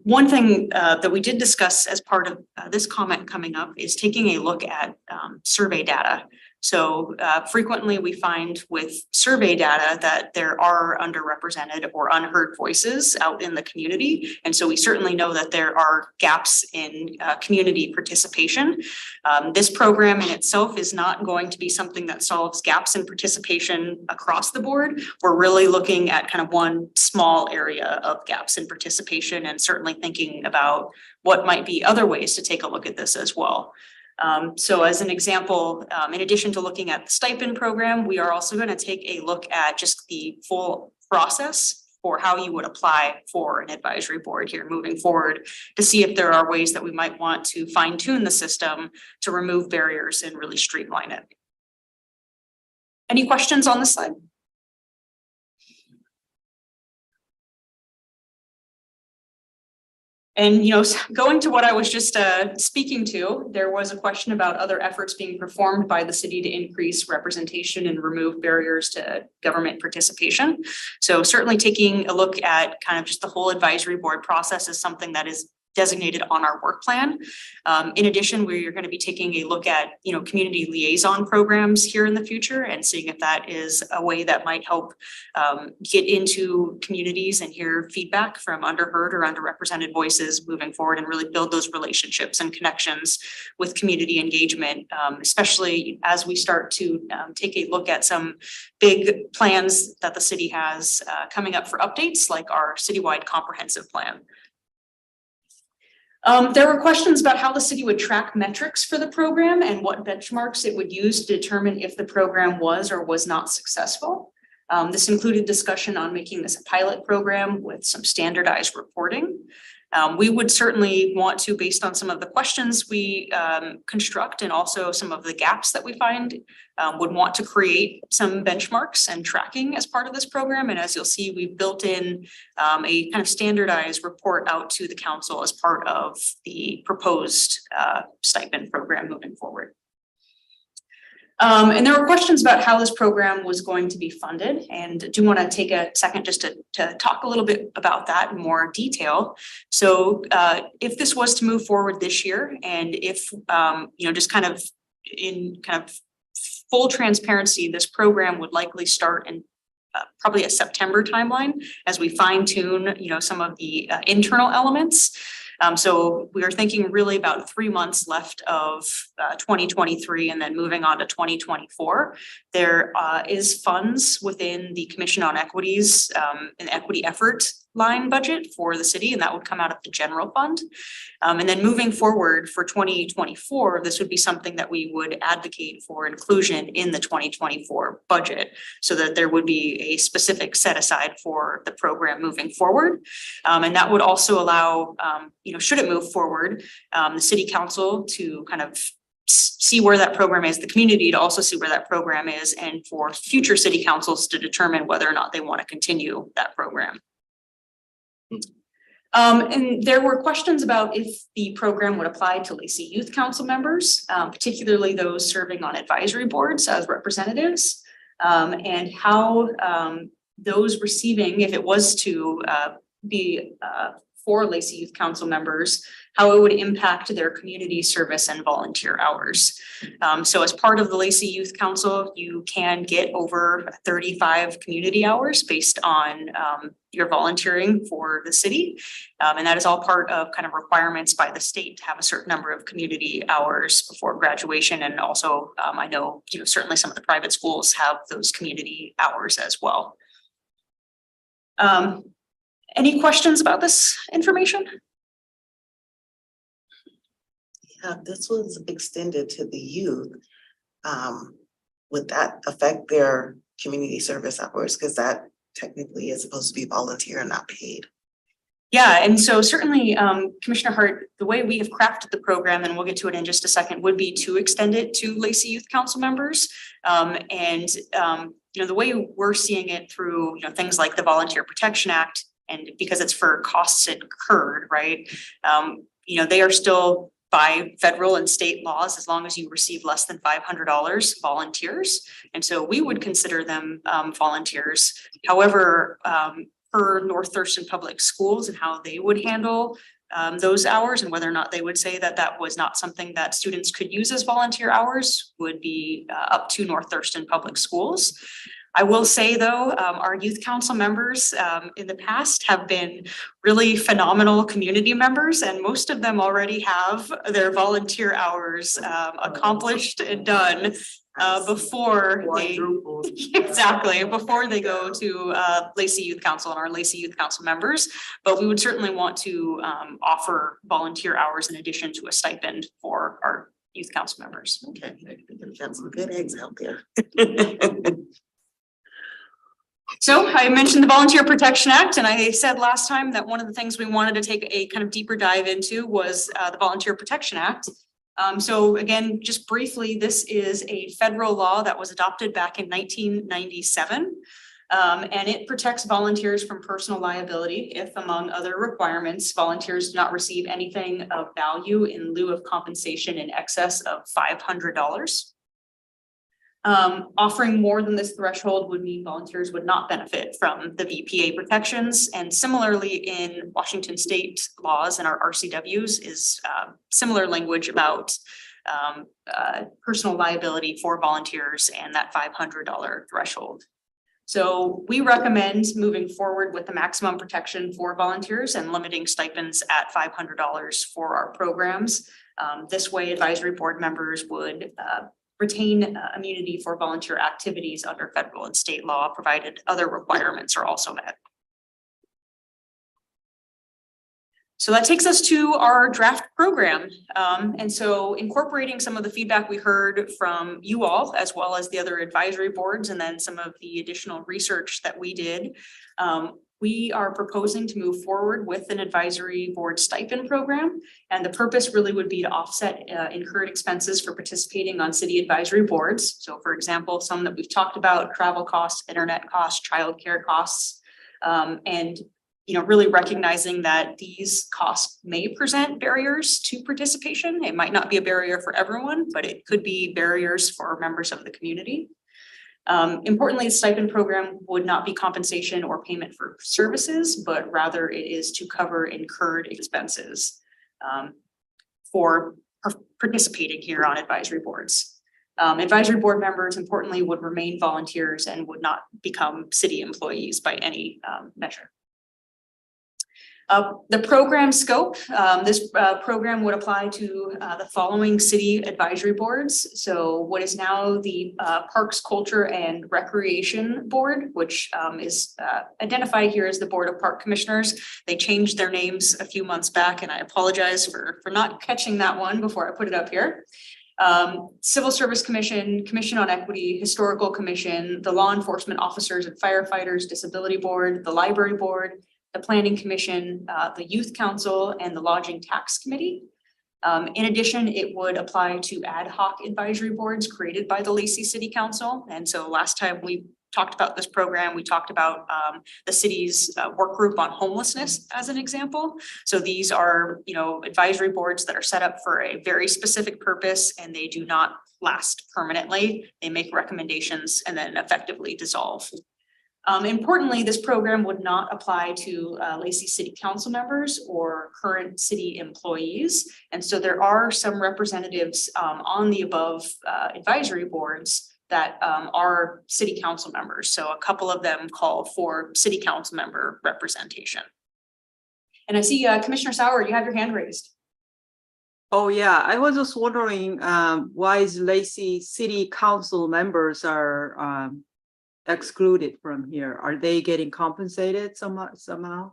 One thing that we did discuss as part of this comment coming up is taking a look at survey data. So frequently we find with survey data that there are underrepresented or unheard voices out in the community. And so we certainly know that there are gaps in community participation. This program in itself is not going to be something that solves gaps in participation across the board. We're really looking at kind of one small area of gaps in participation and certainly thinking about what might be other ways to take a look at this as well. So as an example, in addition to looking at the stipend program, we are also going to take a look at just the full process for how you would apply for an advisory board here moving forward to see if there are ways that we might want to fine tune the system to remove barriers and really streamline it. Any questions on this slide? And, going to what I was just speaking to, there was a question about other efforts being performed by the city to increase representation and remove barriers to government participation. So certainly taking a look at kind of just the whole advisory board process is something that is designated on our work plan. In addition, we're going to be taking a look at, community liaison programs here in the future and seeing if that is a way that might help get into communities and hear feedback from underheard or underrepresented voices moving forward and really build those relationships and connections with community engagement, especially as we start to take a look at some big plans that the city has coming up for updates, like our citywide comprehensive plan. There were questions about how the city would track metrics for the program and what benchmarks it would use to determine if the program was or was not successful. This included discussion on making this a pilot program with some standardized reporting. We would certainly want to, based on some of the questions we construct and also some of the gaps that we find, would want to create some benchmarks and tracking as part of this program. And as you'll see, we've built in a kind of standardized report out to the council as part of the proposed stipend program moving forward. And there were questions about how this program was going to be funded, and I do want to take a second just to talk a little bit about that in more detail. So if this was to move forward this year, and if just kind of in kind of full transparency, this program would likely start in probably a September timeline as we fine tune some of the internal elements. So we are thinking really about 3 months left of 2023 and then moving on to 2024. There is funds within the Commission on Equities, an equity effort line budget for the city, and that would come out of the general fund. And then moving forward for 2024, this would be something that we would advocate for inclusion in the 2024 budget so that there would be a specific set aside for the program moving forward. And that would also allow, should it move forward, the city council to kind of see where that program is, the community to also see where that program is, and for future city councils to determine whether or not they want to continue that program. And there were questions about if the program would apply to Lacey Youth Council members, particularly those serving on advisory boards as representatives, and how those receiving, if it was to be for Lacey Youth Council members, how it would impact their community service and volunteer hours. So as part of the Lacey Youth Council, you can get over 35 community hours based on your volunteering for the city. And that is all part of kind of requirements by the state to have a certain number of community hours before graduation. And also, I know, certainly some of the private schools have those community hours as well. Any questions about this information? Yeah, this was extended to the youth. Would that affect their community service hours? Because that technically is supposed to be volunteer and not paid. Yeah, and so certainly, Commissioner Hart, the way we have crafted the program, and we'll get to it in just a second, would be to extend it to Lacey Youth Council members. The way we're seeing it through, things like the Volunteer Protection Act, and because it's for costs incurred, right? They are still by federal and state laws, as long as you receive less than $500 volunteers. And so we would consider them volunteers. However, per North Thurston Public Schools and how they would handle those hours and whether or not they would say that that was not something that students could use as volunteer hours would be up to North Thurston Public Schools. I will say though, our youth council members in the past have been really phenomenal community members, and most of them already have their volunteer hours accomplished and done before they before they go to Lacey Youth Council and our Lacey Youth Council members. But we would certainly want to offer volunteer hours in addition to a stipend for our youth council members. Okay, got some good eggs out there. So I mentioned the Volunteer Protection Act, and I said last time that one of the things we wanted to take a kind of deeper dive into was the Volunteer Protection Act. So again, just briefly, this is a federal law that was adopted back in 1997. And it protects volunteers from personal liability if, among other requirements, volunteers do not receive anything of value in lieu of compensation in excess of $500. Offering more than this threshold would mean volunteers would not benefit from the VPA protections. And similarly, in Washington state laws and our RCWs is similar language about personal liability for volunteers and that $500 threshold. So we recommend moving forward with the maximum protection for volunteers and limiting stipends at $500 for our programs. This way, advisory board members would retain immunity for volunteer activities under federal and state law, provided other requirements are also met. So that takes us to our draft program. And so incorporating some of the feedback we heard from you all, as well as the other advisory boards, and then some of the additional research that we did, we are proposing to move forward with an advisory board stipend program. And the purpose really would be to offset incurred expenses for participating on city advisory boards. So for example, some that we've talked about: travel costs, internet costs, childcare costs, and really recognizing that these costs may present barriers to participation. It might not be a barrier for everyone, but it could be barriers for members of the community. Importantly, the stipend program would not be compensation or payment for services, but rather it is to cover incurred expenses for participating here on advisory boards. Advisory board members, importantly, would remain volunteers and would not become city employees by any measure. The program scope, this program would apply to the following city advisory boards. So what is now the Parks, Culture and Recreation Board, which is identified here as the Board of Park Commissioners. They changed their names a few months back, and I apologize for not catching that one before I put it up here. Civil Service Commission, Commission on Equity, Historical Commission, the Law Enforcement Officers and Firefighters Disability Board, the Library Board, the Planning Commission, the Youth Council, and the Lodging Tax Committee. In addition, it would apply to ad hoc advisory boards created by the Lacey City Council. And so last time we talked about this program, we talked about the city's work group on homelessness as an example. So these are, advisory boards that are set up for a very specific purpose, and they do not last permanently. They make recommendations and then effectively dissolve. Importantly, this program would not apply to Lacey City Council members or current city employees. And so there are some representatives on the above advisory boards that are city council members. So a couple of them call for city council member representation. And I see Commissioner Sauer, you have your hand raised. Oh, yeah, I was just wondering why is Lacey City Council members are excluded from here? Are they getting compensated somehow?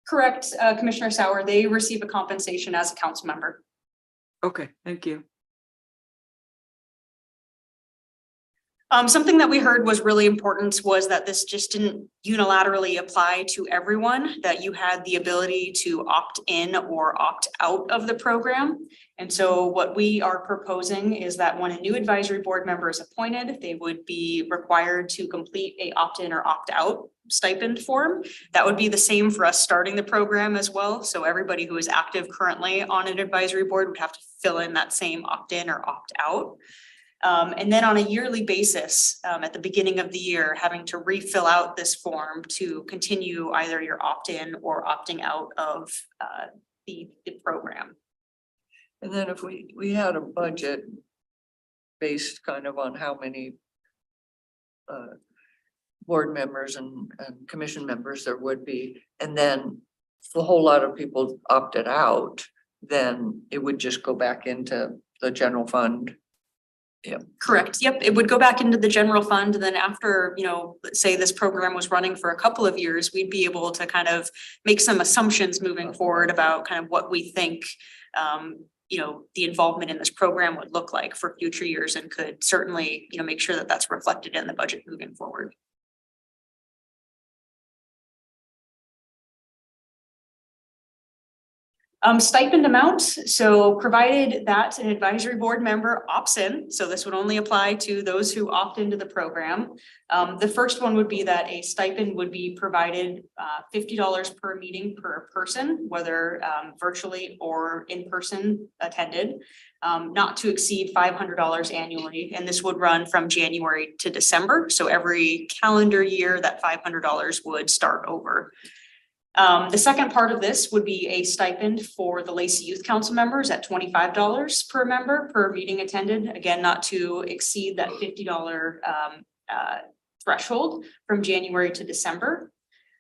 Correct, Commissioner Sauer, they receive a compensation as a council member. Okay, thank you. Something that we heard was really important was that this just didn't unilaterally apply to everyone, that you had the ability to opt in or opt out of the program. And so what we are proposing is that when a new advisory board member is appointed, they would be required to complete a opt-in or opt-out stipend form. That would be the same for us starting the program as well. So everybody who is active currently on an advisory board would have to fill in that same opt-in or opt-out. And then on a yearly basis, at the beginning of the year, having to refill out this form to continue either your opt-in or opting out of the program. And then if we had a budget based kind of on how many board members and commission members there would be, and then if a whole lot of people opted out, then it would just go back into the general fund. Yeah. Correct. Yep. It would go back into the general fund. And then after, let's say this program was running for a couple of years, we'd be able to kind of make some assumptions moving forward about kind of what we think, the involvement in this program would look like for future years, and could certainly, make sure that that's reflected in the budget moving forward. Stipend amount, so provided that an advisory board member opts in, so this would only apply to those who opt into the program. The first one would be that a stipend would be provided $50 per meeting per person, whether virtually or in person attended, not to exceed $500 annually, and this would run from January to December. So every calendar year, that $500 would start over. The second part of this would be a stipend for the Lacey Youth Council members at $25 per member per meeting attended, again, not to exceed that $50 threshold from January to December.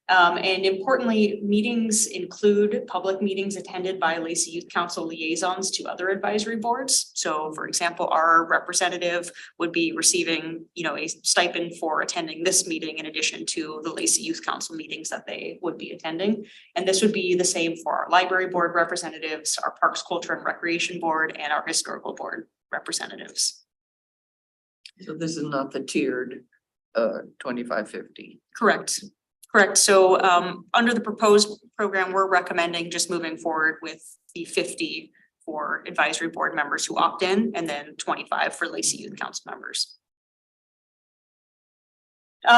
And importantly, meetings include public meetings attended by Lacey Youth Council liaisons to other advisory boards. So for example, our representative would be receiving, a stipend for attending this meeting in addition to the Lacey Youth Council meetings that they would be attending. And this would be the same for our library board representatives, our Parks, Culture and Recreation Board, and our historical board representatives. So this is not the tiered, 2550. Correct. Correct. So under the proposed program, we're recommending just moving forward with the 50 for advisory board members who opt in, and then 25 for Lacey Youth Council members.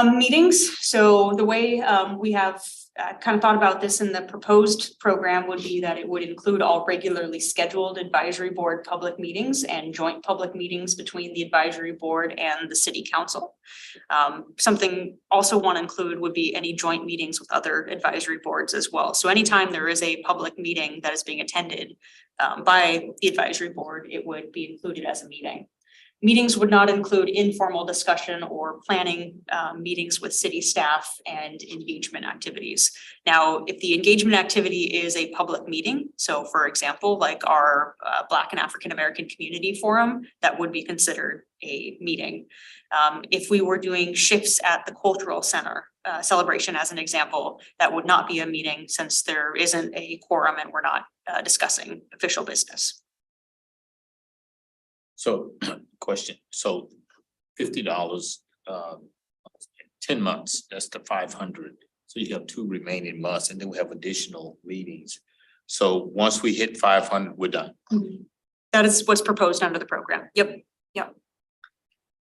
Meetings. So the way we have kind of thought about this in the proposed program would be that it would include all regularly scheduled advisory board public meetings and joint public meetings between the advisory board and the city council. Something also want to include would be any joint meetings with other advisory boards as well. So anytime there is a public meeting that is being attended by the advisory board, it would be included as a meeting. Meetings would not include informal discussion or planning meetings with city staff and engagement activities. Now, if the engagement activity is a public meeting, so for example, like our Black and African American Community Forum, that would be considered a meeting. If we were doing shifts at the cultural center celebration as an example, that would not be a meeting since there isn't a quorum and we're not discussing official business. So, question, so $50, 10 months, that's the 500. So you have 2 remaining months and then we have additional meetings. So once we hit 500, we're done. That is what's proposed under the program. Yep.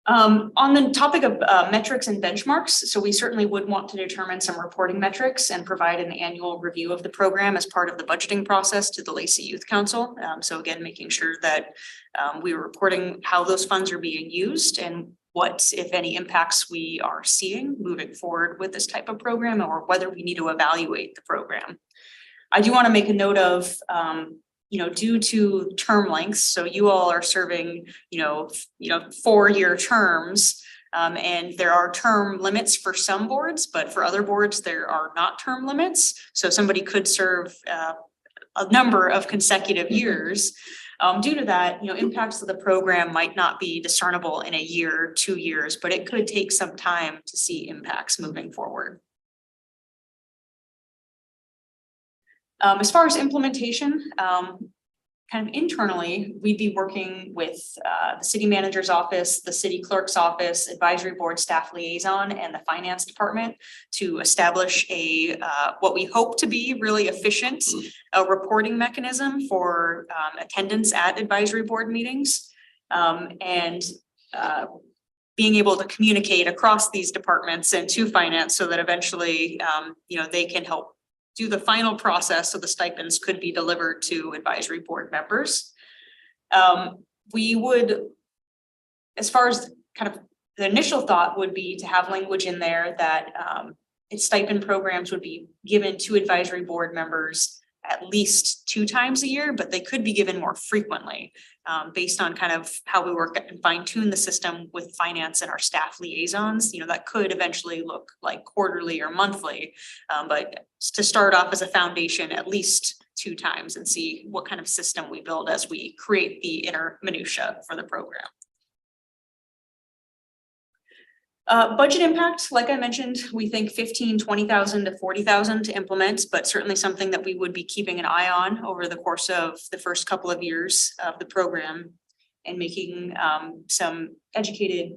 On the topic of metrics and benchmarks, so we certainly would want to determine some reporting metrics and provide an annual review of the program as part of the budgeting process to the Lacey Youth Council. So again, making sure that we are reporting how those funds are being used and what, if any, impacts we are seeing moving forward with this type of program, or whether we need to evaluate the program. I do want to make a note of due to term lengths, so you all are serving, 4-year terms, and there are term limits for some boards, but for other boards, there are not term limits. So somebody could serve a number of consecutive years. Due to that, impacts of the program might not be discernible in a year, 2 years, but it could take some time to see impacts moving forward. As far as implementation, kind of internally, we'd be working with the city manager's office, the city clerk's office, advisory board staff liaison, and the finance department to establish a what we hope to be really efficient reporting mechanism for attendance at advisory board meetings, and being able to communicate across these departments and to finance so that eventually they can help do the final process so the stipends could be delivered to advisory board members. We would, as far as kind of the initial thought would be to have language in there that stipend programs would be given to advisory board members at least 2 times a year, but they could be given more frequently based on kind of how we work and fine tune the system with finance and our staff liaisons. That could eventually look like quarterly or monthly, but to start off as a foundation, at least 2 times, and see what kind of system we build as we create the inner minutia for the program. Budget impact, like I mentioned, we think 15, 20,000 to 40,000 to implement, but certainly something that we would be keeping an eye on over the course of the first couple of years of the program and making some educated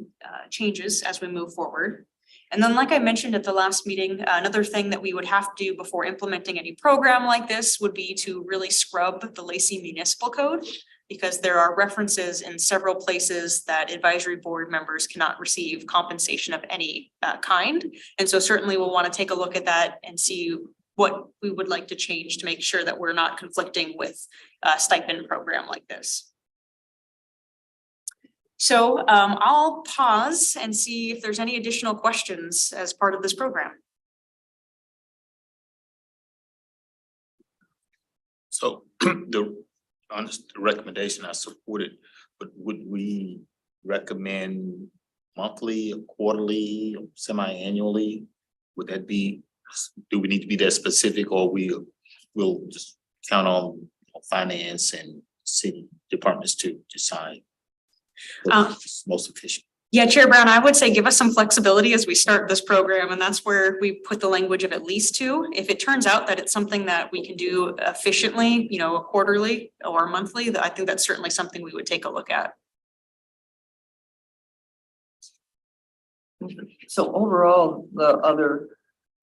changes as we move forward. And then, like I mentioned at the last meeting, another thing that we would have to do before implementing any program like this would be to really scrub the Lacey Municipal Code, because there are references in several places that advisory board members cannot receive compensation of any kind. And so certainly we'll want to take a look at that and see what we would like to change to make sure that we're not conflicting with a stipend program like this. So I'll pause and see if there's any additional questions as part of this program. So the honest recommendation I supported, but would we recommend monthly, quarterly, semi-annually? Would that be, do we need to be that specific, or we'll just count on finance and city departments to decide? What's most efficient? Yeah, Chair Brown, I would say give us some flexibility as we start this program, and that's where we put the language of at least two. If it turns out that it's something that we can do efficiently, you know, quarterly or monthly, I think that's certainly something we would take a look at. So overall, the other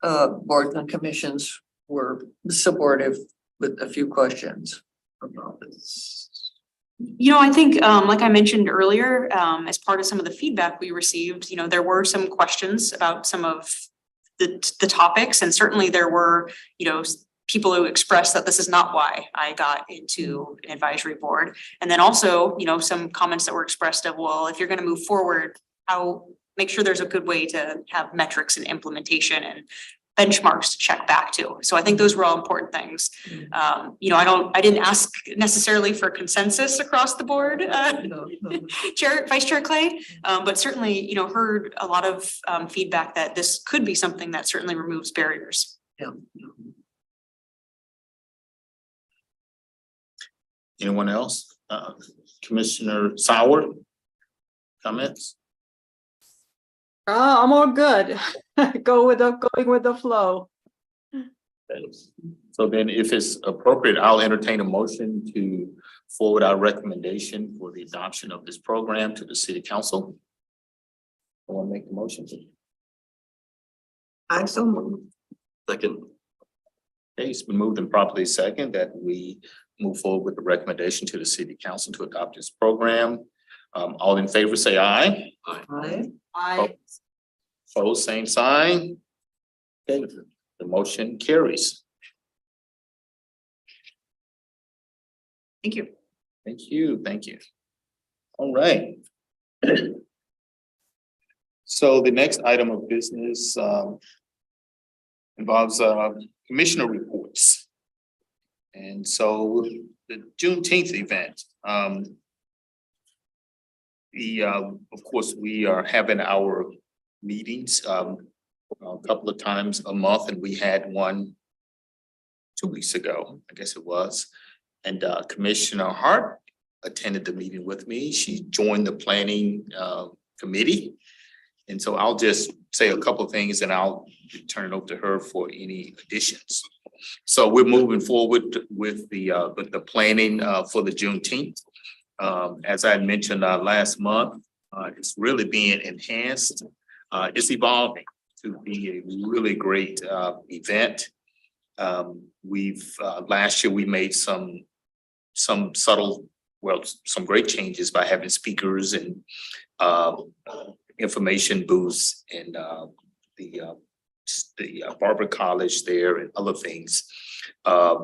boards and commissions were supportive with a few questions about this. You know, I think, like I mentioned earlier, as part of some of the feedback we received, you know, there were some questions about some of the topics, and certainly there were, you know, people who expressed that this is not why I got into an advisory board. And then also, you know, some comments that were expressed of, well, if you're going to move forward, how make sure there's a good way to have metrics and implementation and benchmarks to check back to. So I think those were all important things. You know, I didn't ask necessarily for consensus across the board, Vice Chair Clay, but certainly, you know, heard a lot of feedback that this could be something that certainly removes barriers. Yeah. Anyone else? Commissioner Sauer, comments? I'm all good. Going with the flow. So then if it's appropriate, I'll entertain a motion to forward our recommendation for the adoption of this program to the city council. I want to make the motion. I so move. Second. Okay, it's been moved and properly second that we move forward with the recommendation to the city council to adopt this program. All in favor, say aye. I Opposed, same sign. Okay, the motion carries. Thank you. Thank you, thank you. All right. So the next item of business involves commissioner reports. And so the Juneteenth event, of course, we are having our meetings a couple of times a month, and we had one 2 weeks ago, I guess it was. And Commissioner Hart attended the meeting with me. She joined the planning committee. And so I'll just say a couple of things and I'll turn it over to her for any additions. So we're moving forward with the planning for the Juneteenth. As I mentioned last month, it's really being enhanced. It's evolving to be a really great event. Last year we made some subtle, some great changes by having speakers and information booths and the Barber College there and other things.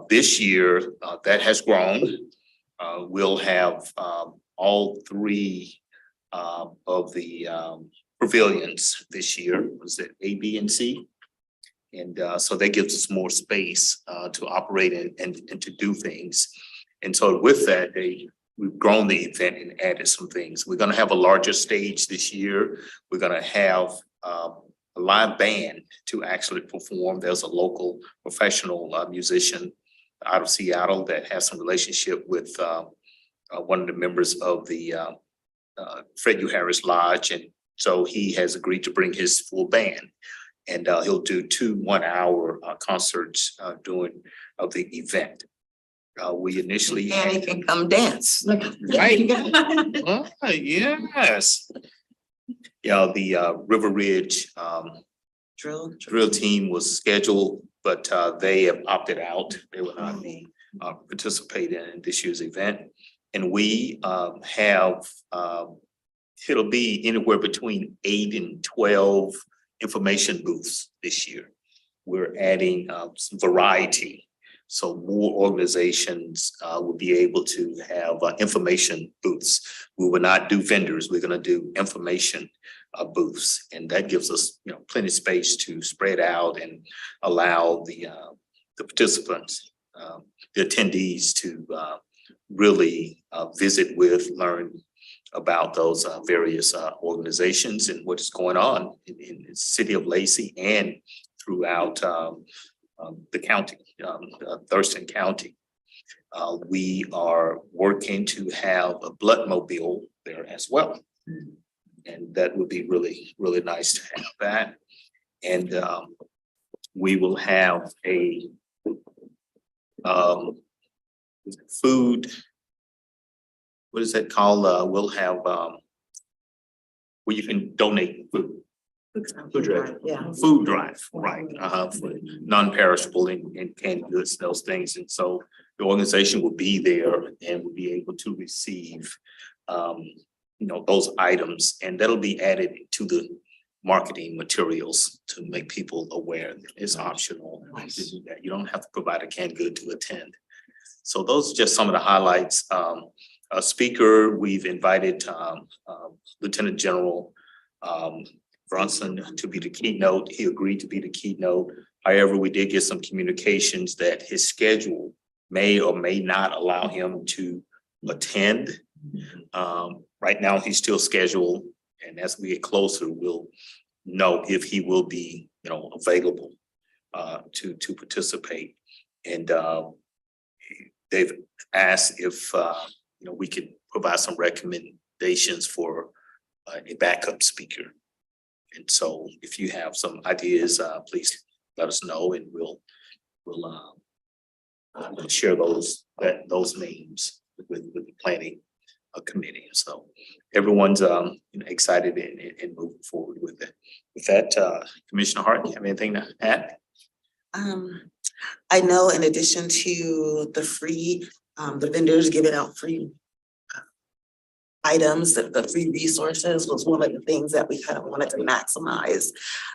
This year that has grown. We'll have all three of the pavilions this year. Was it A, B, and C? And so that gives us more space to operate and to do things. And so with that, we've grown the event and added some things. We're gonna have a larger stage this year. We're gonna have a live band to actually perform. There's a local professional musician out of Seattle that has some relationship with one of the members of the Fred U. Harris Lodge. And so he has agreed to bring his full band. And he'll do 2 1-hour concerts during the event. We initially And he can come dance. right. Yes. Yeah, the River Ridge drill team was scheduled, but they have opted out. They will not be participating in this year's event. And we have, it'll be anywhere between 8 and 12 information booths this year. We're adding some variety. So more organizations will be able to have information booths. We will not do vendors. We're going to do information booths, and that gives us, plenty of space to spread out and allow the participants, the attendees, to really visit with, learn about those various organizations and what is going on in the city of Lacey and throughout the county, Thurston County. We are working to have a blood mobile there as well. And that would be really, really nice to have that. And we will have a food, what is that called? We'll have where you can donate food. Food drive. Yeah. Food drive, right, for non-perishable and canned goods, those things. And so the organization will be there and will be able to receive, those items, and that'll be added to the marketing materials to make people aware that it's optional to do that. You don't have to provide a canned good to attend. So those are just some of the highlights. A speaker, we've invited Lieutenant General Brunson to be the keynote. He agreed to be the keynote. However, we did get some communications that his schedule may or may not allow him to attend. Right now, he's still scheduled, and as we get closer, we'll know if he will be, available to participate. And they've asked if we could provide some recommendations for a backup speaker. And so if you have some ideas, please let us know, and we'll share those names with the planning committee. So everyone's excited and moving forward with it. With that, Commissioner Hart, you have anything to add? I know in addition to the free, the vendors giving out free items, that the free resources was one of the things that we kind of wanted to maximize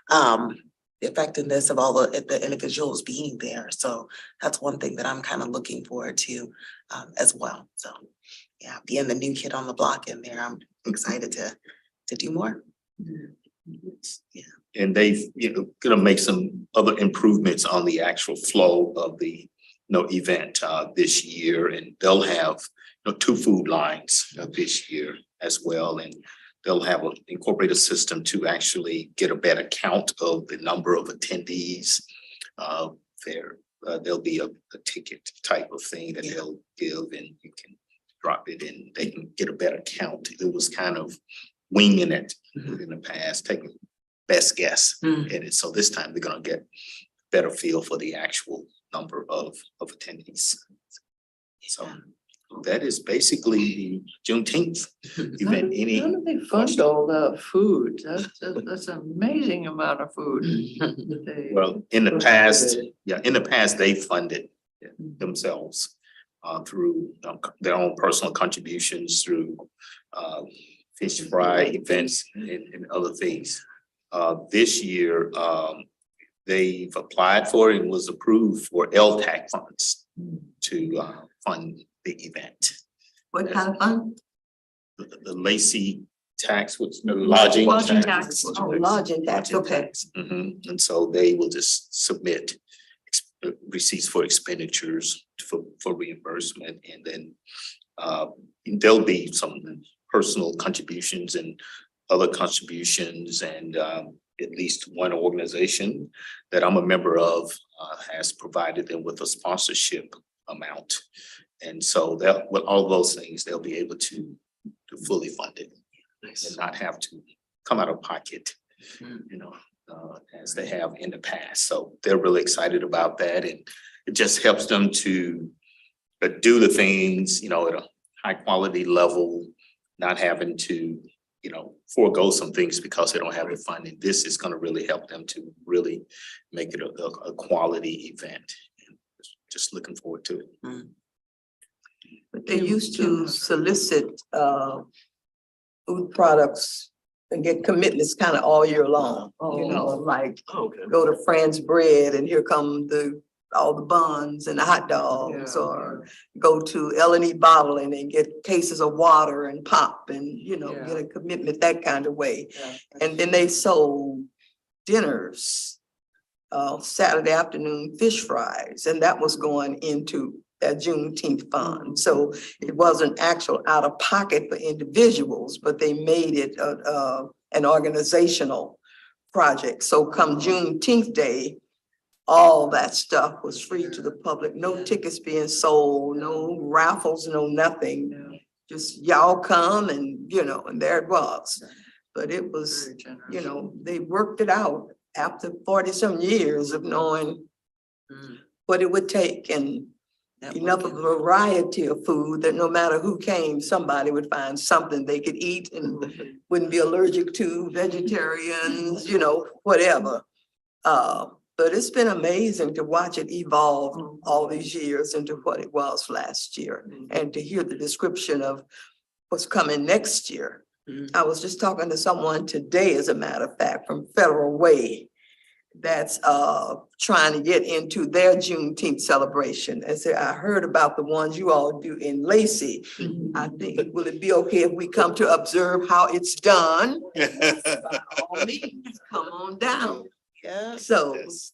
the effectiveness of all the individuals being there. So that's one thing that I'm kind of looking forward to as well. So yeah, being the new kid on the block in there, I'm excited to do more. Yeah. And they've, gonna make some other improvements on the actual flow of the, event this year, and they'll have 2 food lines this year as well, and they'll have an incorporated system to actually get a better count of the number of attendees. There'll be a ticket type of thing that they'll give, and you can drop it in. They can get a better count. It was kind of winging it in the past, taking best guess in it. So this time they're gonna get better feel for the actual number of attendees. So that is basically the Juneteenth event. Any How do they fund all that food? That's an amazing amount of food. that they- Well, in the past, they funded themselves through their own personal contributions, through fish fry events and other things. This year, they've applied for it and was approved for LTAC funds to fund the event. What kind of fun? The Lacey tax, what's the lodging? Lodging tax. Oh, lodging tax, okay. And so they will just submit receipts for expenditures for reimbursement, and then there'll be some personal contributions and other contributions, and at least one organization that I'm a member of has provided them with a sponsorship amount. And so that, with all those things, they'll be able to fully fund it and not have to come out of pocket, as they have in the past. So they're really excited about that, and it just helps them to do the things, at a high quality level, not having to forego some things because they don't have the funding. This is gonna really help them to really make it a quality event. Just looking forward to it. But they used to solicit food products and get commitments kind of all year long, like Okay. go to Fran's Bread and here come all the buns and the hot dogs, Yeah. or go to L&E Bottling and get cases of water and pop and, Yeah. get a commitment that kind of way. Yeah. And then they sold dinners, Saturday afternoon fish fries, and that was going into that Juneteenth fund. So it wasn't actual out of pocket for individuals, but they made it an organizational project. So come Juneteenth Day, all that stuff was free to the public, no tickets being sold, no raffles, no nothing. Just y'all come and, and there it was. But it was, Very generous. they worked it out after 40-some years of knowing what it would take and enough of a variety of food that no matter who came, somebody would find something they could eat and wouldn't be allergic to, vegetarians, whatever. But it's been amazing to watch it evolve all these years into what it was last year and to hear the description of what's coming next year. I was just talking to someone today, as a matter of fact, from Federal Way that's trying to get into their Juneteenth celebration. And say, I heard about the ones you all do in Lacey. I think, will it be okay if we come to observe how it's done? By all means, come on down. Yeah, So, Yes.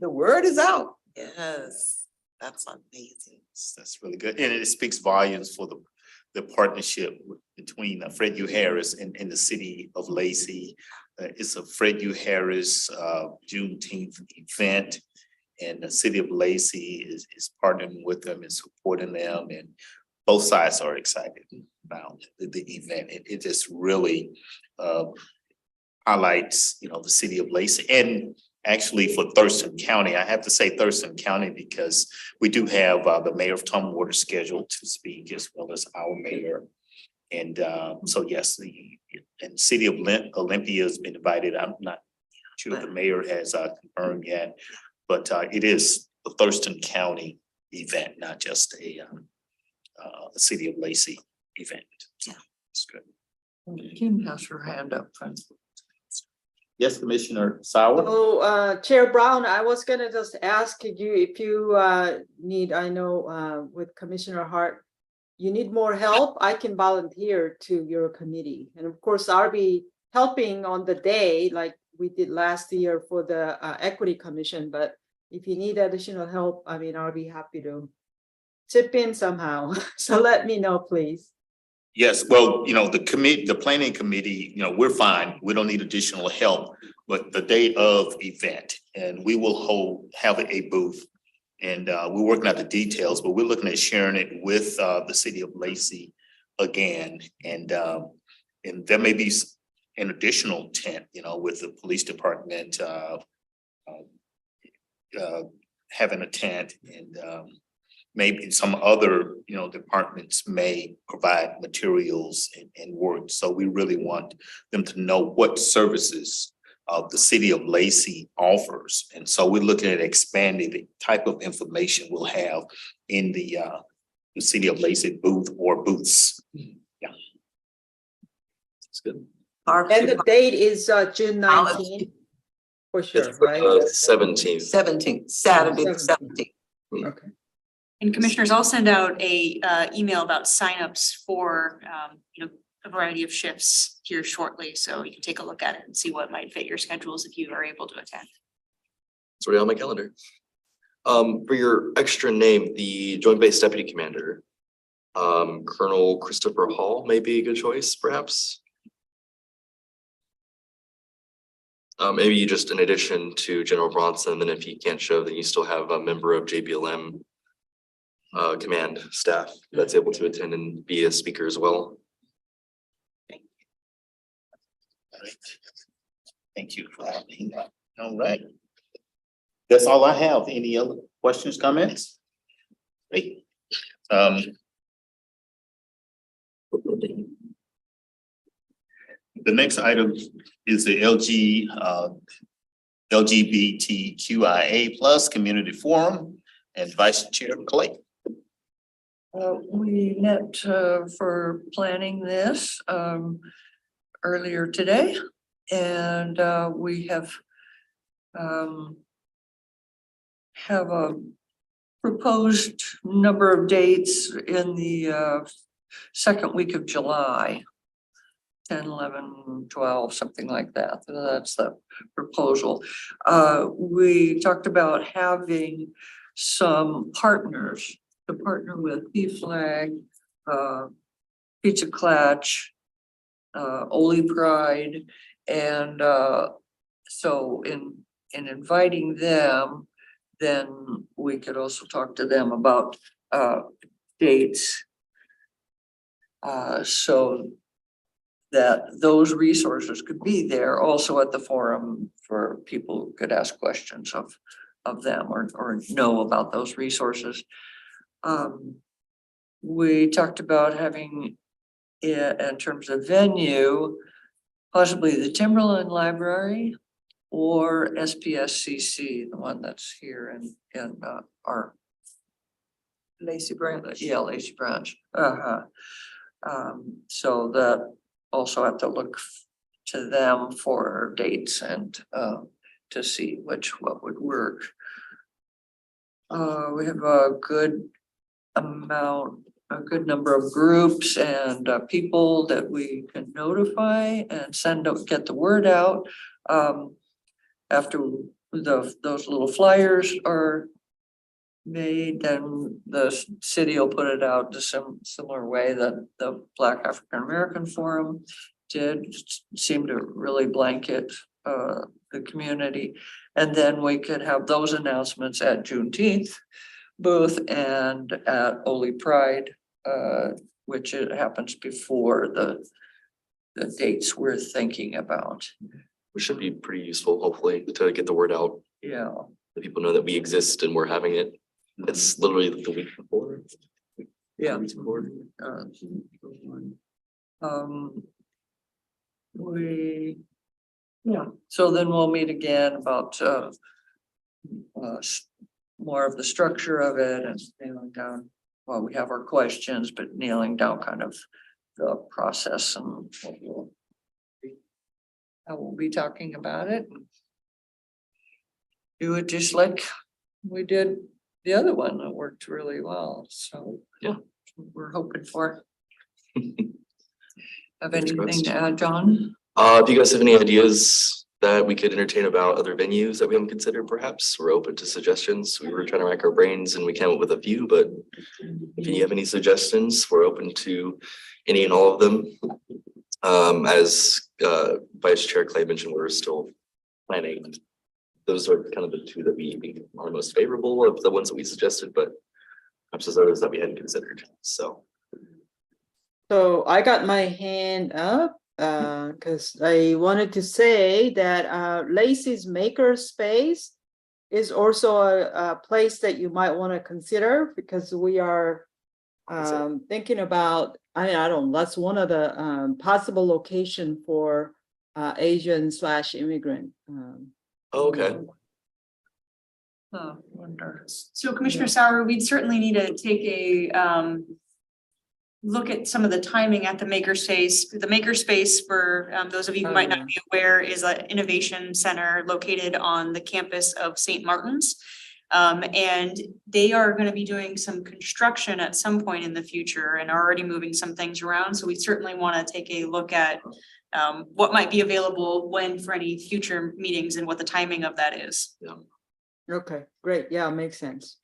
the word is out. yes, that's amazing. That's really good. And it speaks volumes for the partnership between Fred U. Harris and the city of Lacey. It's a Fred U. Harris Juneteenth event. And the city of Lacey is partnering with them and supporting them. And both sides are excited about the event. It just really highlights, the city of Lacey. And actually for Thurston County, I have to say Thurston County because we do have the mayor of Tumwater scheduled to speak as well as our mayor. And so yes, the city of Olympia has been invited. I'm not sure if the mayor has confirmed yet, but it is a Thurston County event, not just a city of Lacey event. So it's good. Kim has her hand up. Yes, Commissioner Sauer? So, Chair Brown, I was gonna just ask you if you need, I know with Commissioner Hart, you need more help, I can volunteer to your committee. And of course, I'll be helping on the day like we did last year for the Equity Commission. But if you need additional help, I mean, I'll be happy to chip in somehow. So let me know, please. Yes, well, the planning committee, we're fine. We don't need additional help. But the day of event, and we will have a booth. And we're working out the details, but we're looking at sharing it with the city of Lacey again. And there may be an additional tent, with the police department having a tent, and maybe some other, departments may provide materials and work. So we really want them to know what services the city of Lacey offers. And so we're looking at expanding the type of information we'll have in the city of Lacey booth or booths. Yeah. That's good. And the date is June 19th. For sure, right? 17th. 17th, Saturday the 17th. 17th. Okay. And commissioners, I'll send out a email about signups for a variety of shifts here shortly, so you can take a look at it and see what might fit your schedules if you are able to attend. It's already on my calendar. For your extra name, the Joint Base Deputy Commander, Colonel Christopher Hall may be a good choice, perhaps. Maybe just in addition to General Bronson, then if he can't show, then you still have a member of JBLM command staff that's able to attend and be a speaker as well. All right. Thank you for that. All right. That's all I have. Any other questions, comments? Great. The next item is the LGBTQIA plus community forum and Vice Chair Clay. We met for planning this earlier today, and we have a proposed number of dates in the second week of July. 10, 11, 12, something like that. That's the proposal. We talked about having some partners to partner with P-Flag, Pizza Clutch, Oli Pride, and so in inviting them, then we could also talk to them about dates. So that those resources could be there also at the forum for people who could ask questions of them or know about those resources. We talked about having in terms of venue, possibly the Timberland Library or SPSCC, the one that's here in our Lacey Branch. yeah, Lacey Branch. So that also have to look to them for dates and to see what would work. We have a good number of groups and people that we can notify and get the word out. After those little flyers are made, then the city will put it out the similar way that the Black African American Forum did, seem to really blanket the community. And then we could have those announcements at Juneteenth booth and at Oli Pride, which it happens before the dates we're thinking about. Which should be pretty useful, hopefully, to get the word out. Yeah. That people know that we exist and we're having it. It's literally the week before. Yeah. Weeks before. So then we'll meet again about more of the structure of it and nailing down, well, we have our questions, but nailing down kind of the process and I will be talking about it. Do it just like we did the other one that worked really well, so. Yeah. We're hoping for. Have Fingers anything crossed. to add, John? If you guys have any ideas that we could entertain about other venues that we haven't considered, perhaps, we're open to suggestions. We were trying to rack our brains and we came up with a few, but if you have any suggestions, we're open to any and all of them. As Vice Chair Clay mentioned, we're still planning. Those are kind of the two that we think are most favorable of the ones that we suggested, but perhaps there's others that we hadn't considered, so. So I got my hand up because I wanted to say that Lacey's Makerspace is also a place that you might want to consider because we are thinking about, I don't know, that's one of the possible location for Asian/immigrant. Okay. Oh, wonder. So Commissioner Sauer, we'd certainly need to take a look at some of the timing at the makerspace. The makerspace, for those of you who might not be aware, is an innovation center located on the campus of St. Martin's. And they are going to be doing some construction at some point in the future and are already moving some things around. So we certainly want to take a look at what might be available when for any future meetings and what the timing of that is. Yeah. Okay, great. Yeah, makes sense.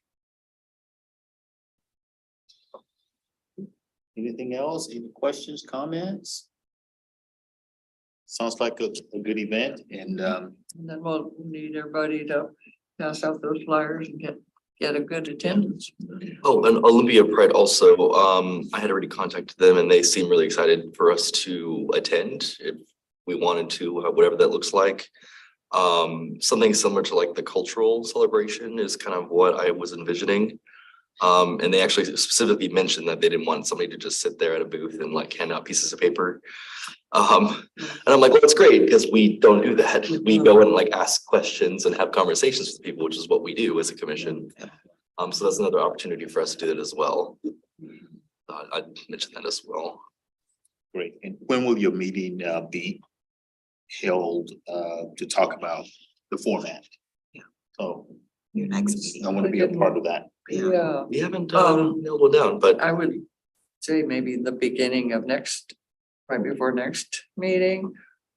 Anything else? Any questions, comments? Sounds like a good event and And then we'll need everybody to pass out those flyers and get a good attendance. Oh, and Olympia Pride also, I had already contacted them and they seem really excited for us to attend if we wanted to, whatever that looks like. Something similar to like the cultural celebration is kind of what I was envisioning. And they actually specifically mentioned that they didn't want somebody to just sit there at a booth and like hand out pieces of paper. And I'm like, well, it's great because we don't do that. We go and like ask questions and have conversations with people, which is what we do as a commission. So that's another opportunity for us to do that as well. I'd mention that as well. Great. And when will your meeting be held to talk about the format? Yeah. So Your next meeting. I want to be a part of that. Yeah, We haven't Um, nailed it down, but I would say maybe the beginning of right before next meeting.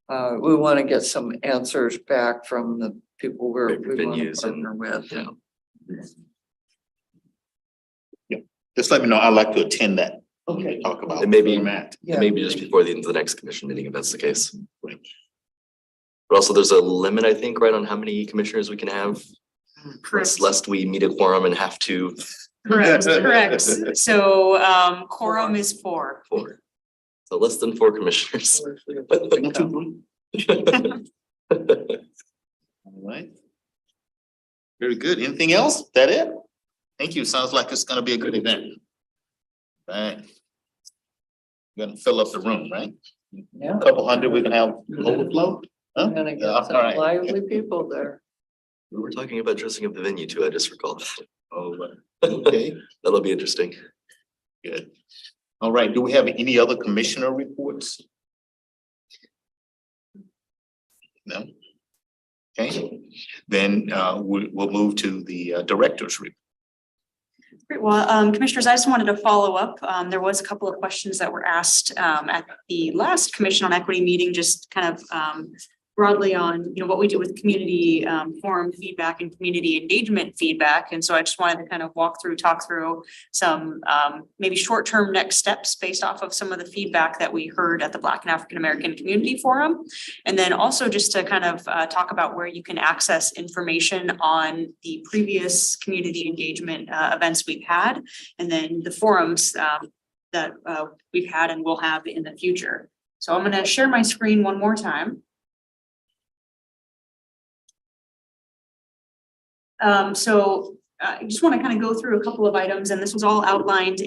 We want to get some answers back from the people we want to Venues and- partner with. yeah. Just let me know. I'd like to attend that. Okay. Talk about And maybe- the format. Yeah. maybe just before the end of the next commission meeting, if that's the case. But also there's a limit, I think, right, on how many commissioners we can have, Correct. lest we meet a quorum and have to Correct, correct. So quorum is 4. four. So less than 4 commissioners. All right. Very good. Anything else? That it? Thank you. Sounds like it's gonna be a good event. Right. Gonna fill up the room, right? Yeah. A couple hundred, we can have overflow? Huh? We're gonna Yeah, get all some right. lively people there. We were talking about dressing up the venue too, I just recalled that. Oh, okay, That'll be interesting. good. All right, do we have any other commissioner reports? No? Okay, then we'll move to the director's report. Great. Well, commissioners, I just wanted to follow up. There was a couple of questions that were asked at the last Commission on Equity meeting, just kind of broadly on, what we do with community forum feedback and community engagement feedback. And so I just wanted to kind of talk through some maybe short-term next steps based off of some of the feedback that we heard at the Black and African American Community Forum. And then also just to kind of talk about where you can access information on the previous community engagement events we've had, and then the forums that we've had and will have in the future. So I'm going to share my screen one more time. I just want to kind of go through a couple of items, and this was all outlined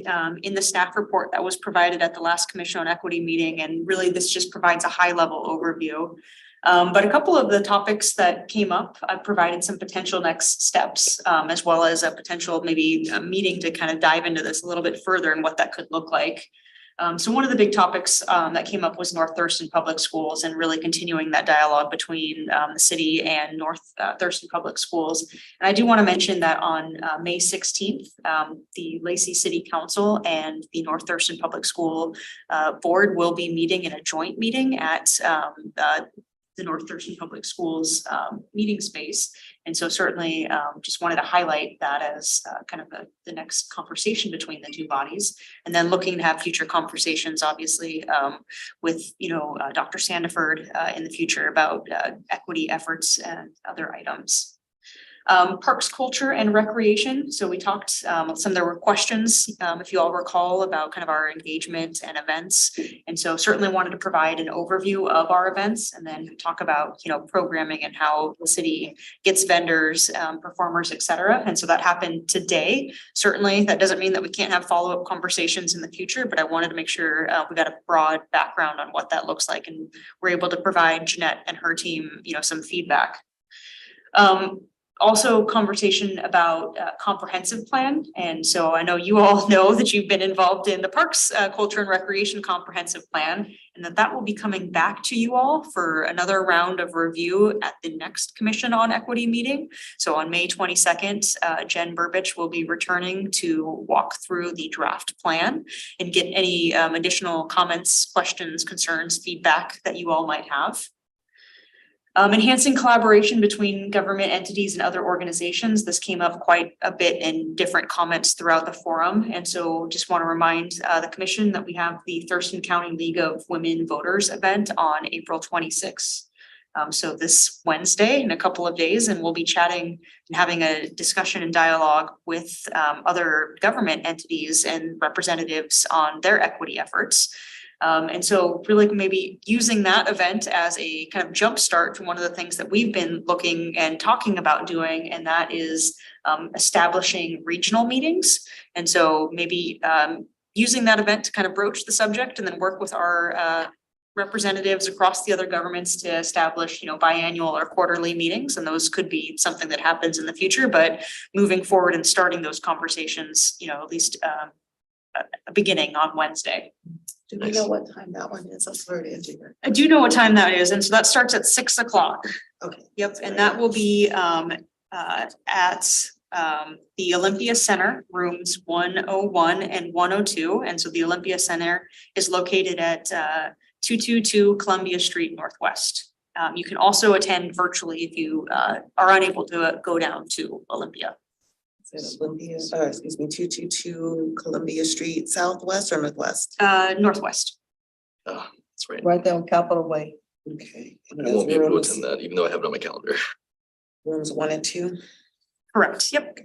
in the staff report that was provided at the last Commission on Equity meeting. And really, this just provides a high level overview. But a couple of the topics that came up, I've provided some potential next steps, as well as a potential maybe a meeting to kind of dive into this a little bit further and what that could look like. So one of the big topics that came up was North Thurston Public Schools and really continuing that dialogue between the city and North Thurston Public Schools. And I do want to mention that on May 16th, the Lacey City Council and the North Thurston Public School Board will be meeting in a joint meeting at the North Thurston Public Schools meeting space. And so certainly just wanted to highlight that as kind of the next conversation between the two bodies, and then looking to have future conversations, obviously, with, Dr. Sandiford in the future about equity efforts and other items. Parks, culture and recreation. So we talked, there were questions, if you all recall, about kind of our engagement and events. And so certainly wanted to provide an overview of our events and then talk about, programming and how the city gets vendors, performers, et cetera. And so that happened today. Certainly that doesn't mean that we can't have follow-up conversations in the future, but I wanted to make sure we got a broad background on what that looks like. And we're able to provide Jeanette and her team, some feedback. Also conversation about comprehensive plan. And so I know you all know that you've been involved in the Parks, Culture and Recreation Comprehensive Plan, and that will be coming back to you all for another round of review at the next Commission on Equity meeting. So on May 22nd, Jen Burbidge will be returning to walk through the draft plan and get any additional comments, questions, concerns, feedback that you all might have. Enhancing collaboration between government entities and other organizations. This came up quite a bit in different comments throughout the forum. And so just want to remind the commission that we have the Thurston County League of Women Voters event on April 26th. So this Wednesday in a couple of days, and we'll be chatting and having a discussion and dialogue with other government entities and representatives on their equity efforts. And so really maybe using that event as a kind of jumpstart to one of the things that we've been looking and talking about doing, and that is establishing regional meetings. And so maybe using that event to kind of broach the subject and then work with our representatives across the other governments to establish, biannual or quarterly meetings. And those could be something that happens in the future, but moving forward and starting those conversations, at least a beginning on Wednesday. Do we know what time that one is? That's where it is. I do know what time that is. And so that starts at 6 o'clock. Okay. Yep, and that will be at the Olympia Center, rooms 101 and 102. And so the Olympia Center is located at 222 Columbia Street Northwest. You can also attend virtually if you are unable to go down to Olympia. Is it Olympia, or excuse me, 222 Columbia Street, Southwest or Northwest? Northwest. That's right. Right there on Capitol Way. Okay. I won't be able to attend that, even though I have it on my calendar. Rooms 1 and 2. Correct, yep.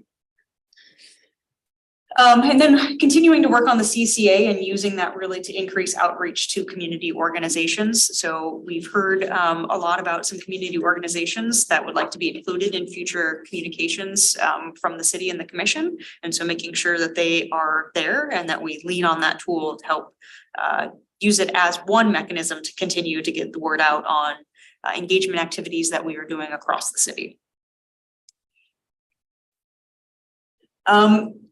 And then continuing to work on the CCA and using that really to increase outreach to community organizations. So we've heard a lot about some community organizations that would like to be included in future communications from the city and the commission. And so making sure that they are there and that we lean on that tool to help use it as one mechanism to continue to get the word out on engagement activities that we are doing across the city.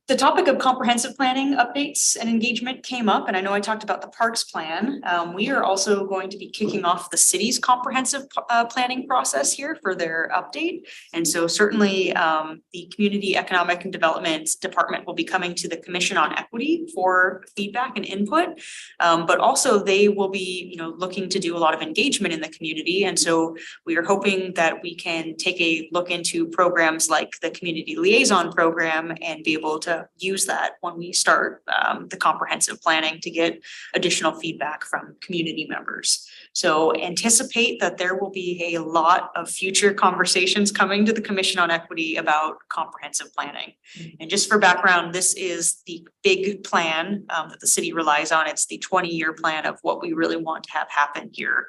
The topic of comprehensive planning updates and engagement came up, and I know I talked about the parks plan. We are also going to be kicking off the city's comprehensive planning process here for their update. And so certainly the Community Economic and Development Department will be coming to the Commission on Equity for feedback and input. But also they will be, looking to do a lot of engagement in the community. And so we are hoping that we can take a look into programs like the Community Liaison Program and be able to use that when we start the comprehensive planning to get additional feedback from community members. So anticipate that there will be a lot of future conversations coming to the Commission on Equity about comprehensive planning. And just for background, this is the big plan that the city relies on. It's the 20-year plan of what we really want to have happen here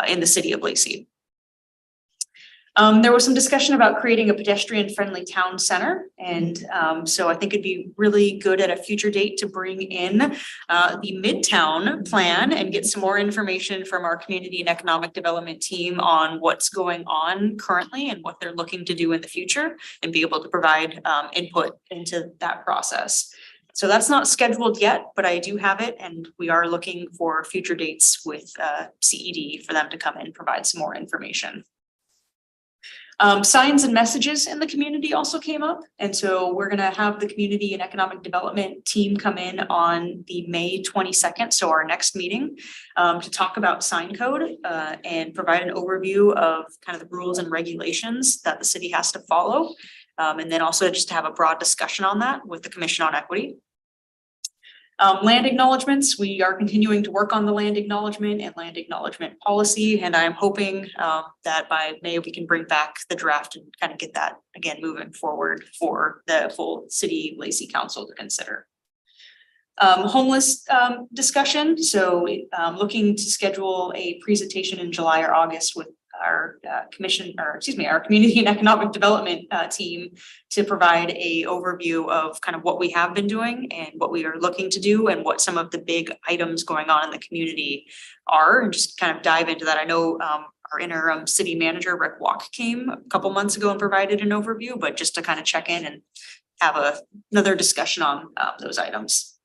in the city of Lacey. There was some discussion about creating a pedestrian-friendly town center. And so I think it'd be really good at a future date to bring in the Midtown plan and get some more information from our community and economic development team on what's going on currently and what they're looking to do in the future and be able to provide input into that process. So that's not scheduled yet, but I do have it, and we are looking for future dates with CED for them to come in and provide some more information. Signs and messages in the community also came up. And so we're going to have the community and economic development team come in on the May 22nd. So our next meeting to talk about sign code and provide an overview of kind of the rules and regulations that the city has to follow. And then also just to have a broad discussion on that with the Commission on Equity. Land acknowledgements, we are continuing to work on the land acknowledgement and land acknowledgement policy. And I'm hoping that by May we can bring back the draft and kind of get that again moving forward for the full City Lacey Council to consider. Homeless discussion. So looking to schedule a presentation in July or August with our our community and economic development team to provide a overview of kind of what we have been doing and what we are looking to do and what some of the big items going on in the community are, and just kind of dive into that. I know our interim city manager, Rick Walk, came a couple months ago and provided an overview, but just to kind of check in and have another discussion on those items.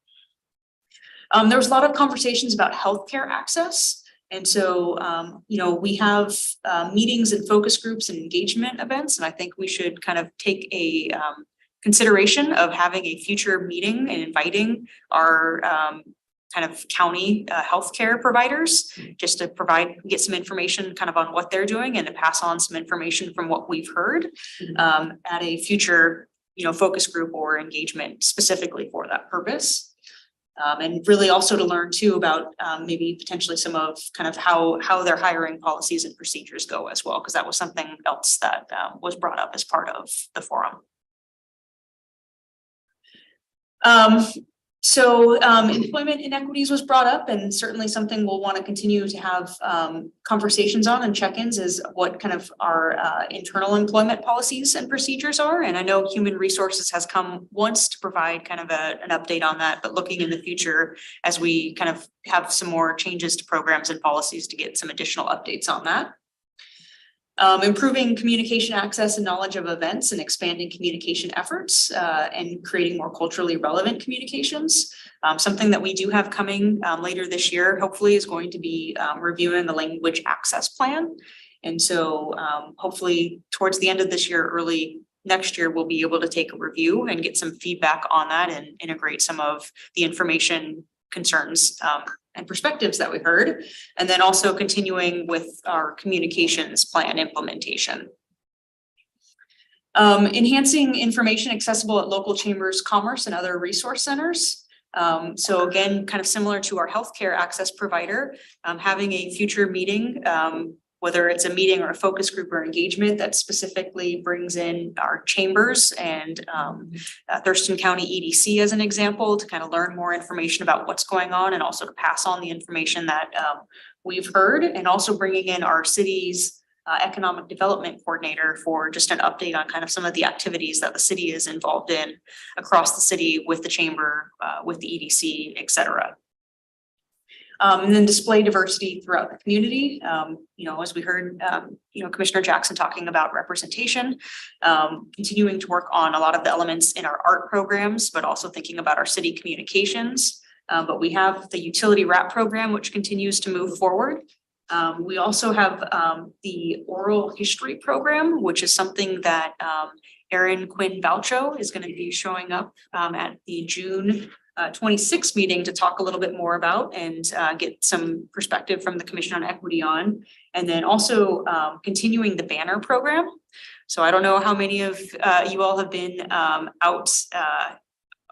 There was a lot of conversations about healthcare access. And so, we have meetings and focus groups and engagement events, and I think we should kind of take a consideration of having a future meeting and inviting our kind of county healthcare providers just to get some information kind of on what they're doing and to pass on some information from what we've heard at a future, focus group or engagement specifically for that purpose. And really also to learn too about maybe potentially some of kind of how their hiring policies and procedures go as well, because that was something else that was brought up as part of the forum. So employment inequities was brought up, and certainly something we'll want to continue to have conversations on and check-ins is what kind of our internal employment policies and procedures are. And I know Human Resources has come once to provide kind of an update on that, but looking in the future as we kind of have some more changes to programs and policies to get some additional updates on that. Improving communication access and knowledge of events and expanding communication efforts and creating more culturally relevant communications. Something that we do have coming later this year, hopefully, is going to be reviewing the language access plan. And so hopefully towards the end of this year, early next year, we'll be able to take a review and get some feedback on that and integrate some of the information, concerns, and perspectives that we heard, and then also continuing with our communications plan implementation. Enhancing information accessible at local chambers, commerce, and other resource centers. So again, kind of similar to our healthcare access provider, having a future meeting, whether it's a meeting or a focus group or engagement that specifically brings in our chambers and Thurston County EDC as an example to kind of learn more information about what's going on and also to pass on the information that we've heard, and also bringing in our city's economic development coordinator for just an update on kind of some of the activities that the city is involved in across the city with the chamber, with the EDC, et cetera. And then display diversity throughout the community. As we heard, Commissioner Jackson talking about representation, continuing to work on a lot of the elements in our art programs, but also thinking about our city communications. But we have the utility wrap program, which continues to move forward. We also have the oral history program, which is something that Erin Quinn Balcho is going to be showing up at the June 26th meeting to talk a little bit more about and get some perspective from the Commission on Equity on, and then also continuing the banner program. So I don't know how many of you all have been out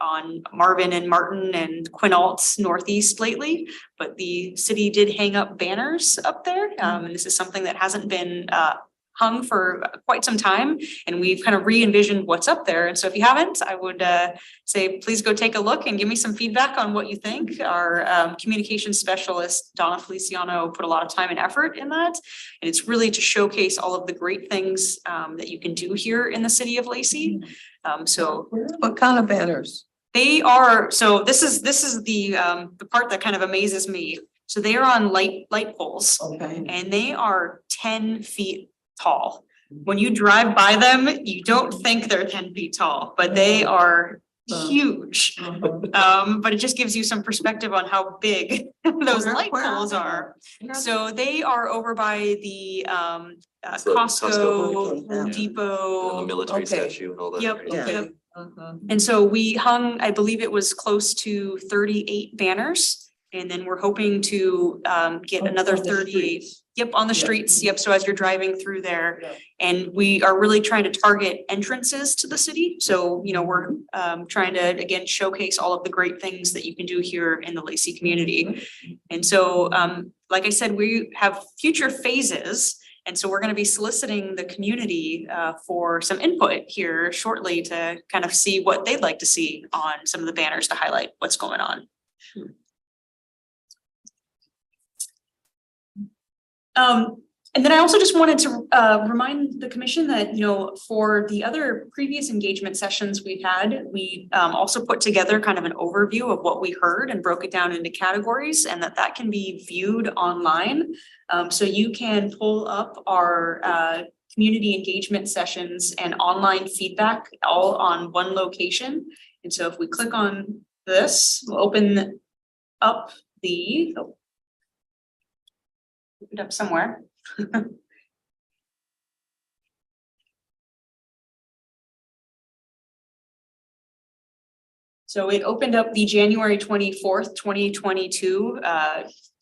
on Marvin and Martin and Quinault Northeast lately, but the city did hang up banners up there. And this is something that hasn't been hung for quite some time, and we've kind of re-envisioned what's up there. And so if you haven't, I would say, please go take a look and give me some feedback on what you think. Our communications specialist, Donna Feliciano, put a lot of time and effort in that. And it's really to showcase all of the great things that you can do here in the city of Lacey. So What kind of banners? they are, so this is the part that kind of amazes me. So they are on light poles, Okay. and they are 10 feet tall. When you drive by them, you don't think they're 10 feet tall, but they are huge. But it just gives you some perspective on how big those light poles are. So they are over by the So Costco, Costco. Home And the Depot. military Okay. statue and all that. Yep, right? yep. Mhm. And so we hung, I believe it was close to 38 banners. And then we're hoping to get another 38. Yep, on the streets. Yep. So as you're driving through there, and we are really trying to target entrances to the city. So, we're trying to, again, showcase all of the great things that you can do here in the Lacey community. And so, like I said, we have future phases. And so we're going to be soliciting the community for some input here shortly to kind of see what they'd like to see on some of the banners to highlight what's going on. And then I also just wanted to remind the commission that, for the other previous engagement sessions we've had, we also put together kind of an overview of what we heard and broke it down into categories, and that can be viewed online. So you can pull up our community engagement sessions and online feedback all on one location. And so if we click on this, we'll open up opened up somewhere. So it opened up the January 24th, 2022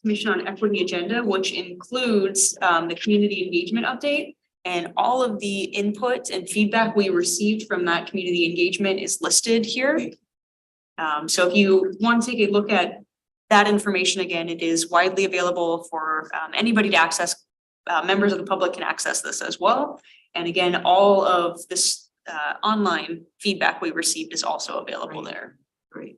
Commission on Equity agenda, which includes the community engagement update, and all of the input and feedback we received from that community engagement is listed here. So if you want to take a look at that information, again, it is widely available for anybody to access. Members of the public can access this as well. And again, all of this online feedback we received is also available there. Great.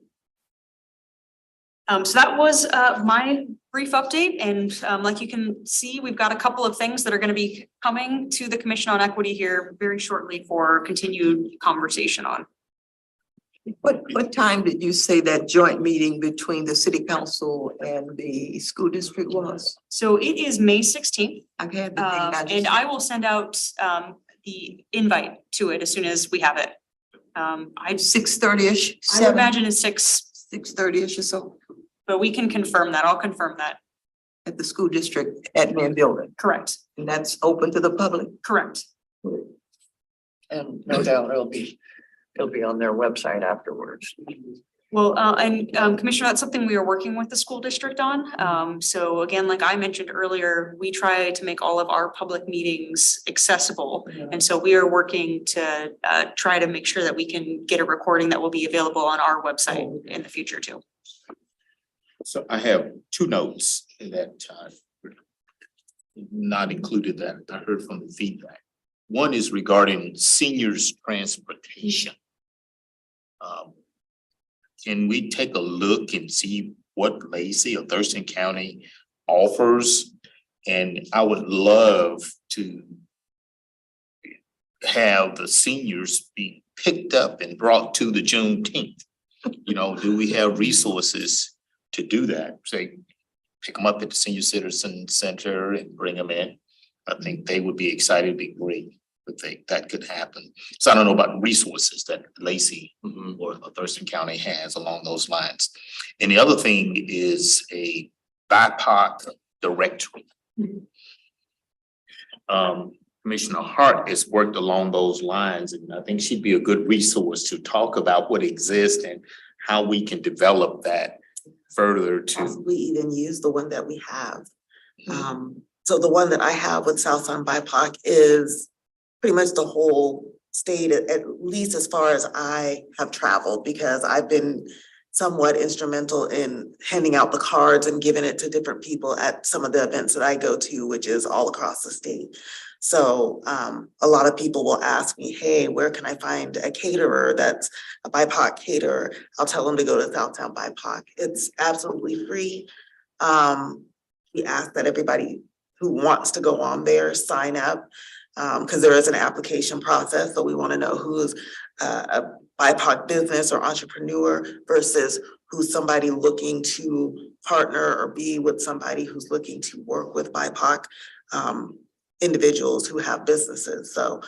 So that was my brief update, and like you can see, we've got a couple of things that are gonna be coming to the Commission on Equity here very shortly for continued conversation on. What time did you say that joint meeting between the city council and the school district was? So it is May 16th, I've had the thing. and I will send out the invite to it as soon as we have it. I 6:30-ish, I would imagine it's 6, 6:30-ish or so but we can confirm that. I'll confirm that. at the school district admin building. Correct, And that's open to the public. correct. And no doubt it'll be on their website afterwards. Well, and Commissioner, that's something we are working with the school district on. So again, like I mentioned earlier, we try to make all of our public meetings accessible. And so we are working to try to make sure that we can get a recording that will be available on our website in the future too. So I have two notes that not included that I heard from the feedback. One is regarding seniors transportation. Can we take a look and see what Lacey or Thurston County offers? And I would love to have the seniors be picked up and brought to the Juneteenth. You know, do we have resources to do that? Say, pick them up at the Senior Citizen Center and bring them in. I think they would be excited, it'd be great if that could happen. So I don't know about resources that Lacey or Thurston County has along those lines. And the other thing is a BIPOC directory. Commissioner Hart has worked along those lines, and I think she'd be a good resource to talk about what exists and how we can develop that further to. Possibly even use the one that we have. So the one that I have with Southside BIPOC is pretty much the whole state, at least as far as I have traveled, because I've been somewhat instrumental in handing out the cards and giving it to different people at some of the events that I go to, which is all across the state. So a lot of people will ask me, hey, where can I find a caterer that's a BIPOC caterer? I'll tell them to go to Southtown BIPOC. It's absolutely free. We ask that everybody who wants to go on there sign up, because there is an application process. So we want to know who's a BIPOC business or entrepreneur versus who's somebody looking to partner or be with somebody who's looking to work with BIPOC individuals who have businesses. So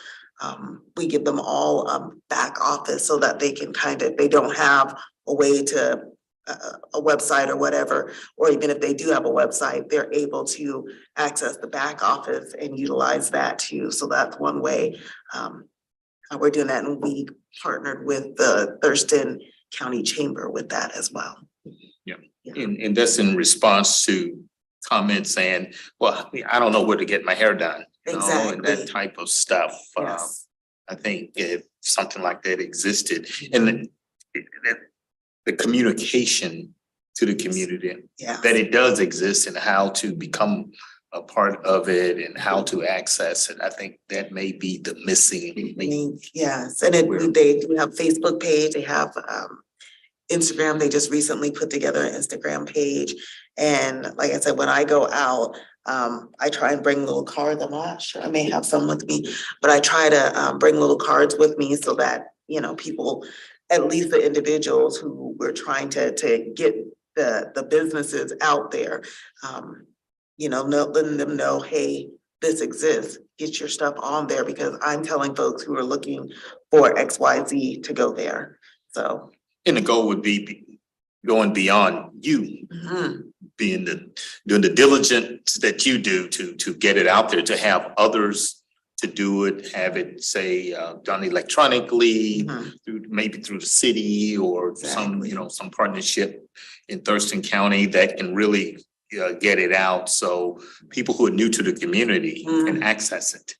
we give them all a back office so that they can they don't have a way to a website or whatever, or even if they do have a website, they're able to access the back office and utilize that too. So that's one way how we're doing that. And we partnered with the Thurston County Chamber with that as well. Yeah. And that's in response to comments saying, well, I don't know where to get my hair done. You know, and that Exactly. type of stuff. Yes. I think if something like that existed, and the communication to the community, Yeah. that it does exist and how to become a part of it and how to access it. I think that may be the missing link. Yes, and they do have Facebook page, they have Instagram, they just recently put together an Instagram page. And like I said, when I go out, I try and bring little cards. I'm not sure, I may have some with me, but I try to bring little cards with me so that, you know, people, at least the individuals who we're trying to get the businesses out there, you know, letting them know, hey, this exists, get your stuff on there, because I'm telling folks who are looking for XYZ to go there, so. And the goal would be going beyond you, doing the diligence that you do to get it out there, to have others to do it, have it say done electronically, maybe through the city or some, you know, some partnership in Thurston County that can really get it out, so people who are new to the community can access it.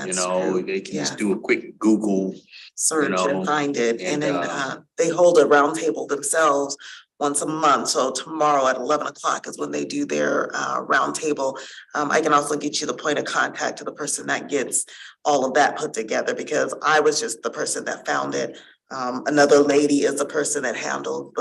You know, they can just do a quick Google search and find it, and then and, they hold a roundtable themselves once a month. So tomorrow at 11 o'clock is when they do their roundtable. I can also get you the point of contact to the person that gets all of that put together, because I was just the person that found it. Another lady is the person that handled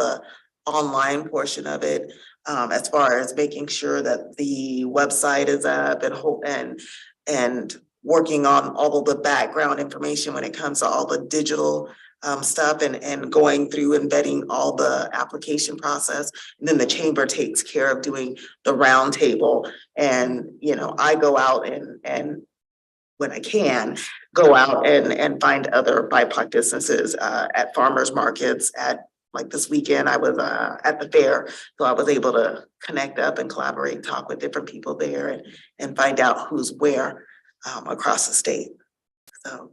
online portion of it. As far as making sure that the website is up and working on all of the background information when it comes to all the digital stuff and going through and vetting all the application process. And then the chamber takes care of doing the roundtable. And, you know, I go out and when I can, go out and find other BIPOC businesses at farmers markets. Like this weekend, I was at the fair, so I was able to connect up and collaborate, talk with different people there and find out who's where across the state. So,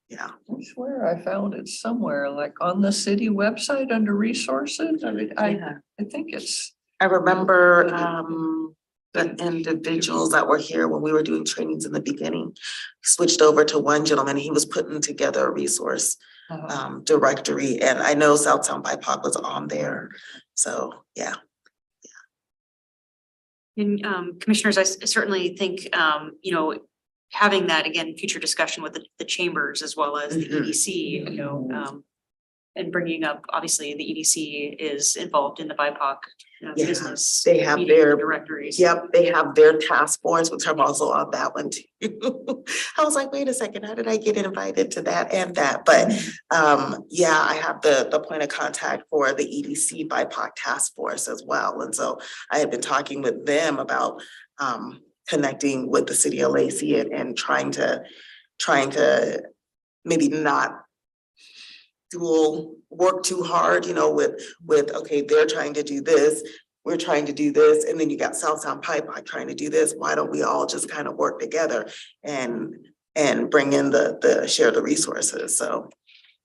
yeah. I swear I found it somewhere, like on the city website under resources. I mean, I think it's. I remember the individuals that were here when we were doing trainings in the beginning, switched over to one gentleman. He was putting together a resource directory, and I know Southtown BIPOC was on there. So, yeah. And commissioners, I certainly think, you know, having that again, future discussion with the chambers as well as the EDC, you know, and bringing up, obviously, the EDC is involved in the BIPOC Yeah, business. they have meeting their directories. Yep, they have their task force, which I'm also on that one too. I was like, wait a second, how did I get invited to that and that? But yeah, I have the point of contact for the EDC BIPOC task force as well. And so I had been talking with them about connecting with the city of Lacey and trying to maybe not work too hard, you know, with, okay, they're trying to do this, we're trying to do this, and then you got Southtown BIPOC trying to do this. Why don't we all just kind of work together and bring in share the resources? So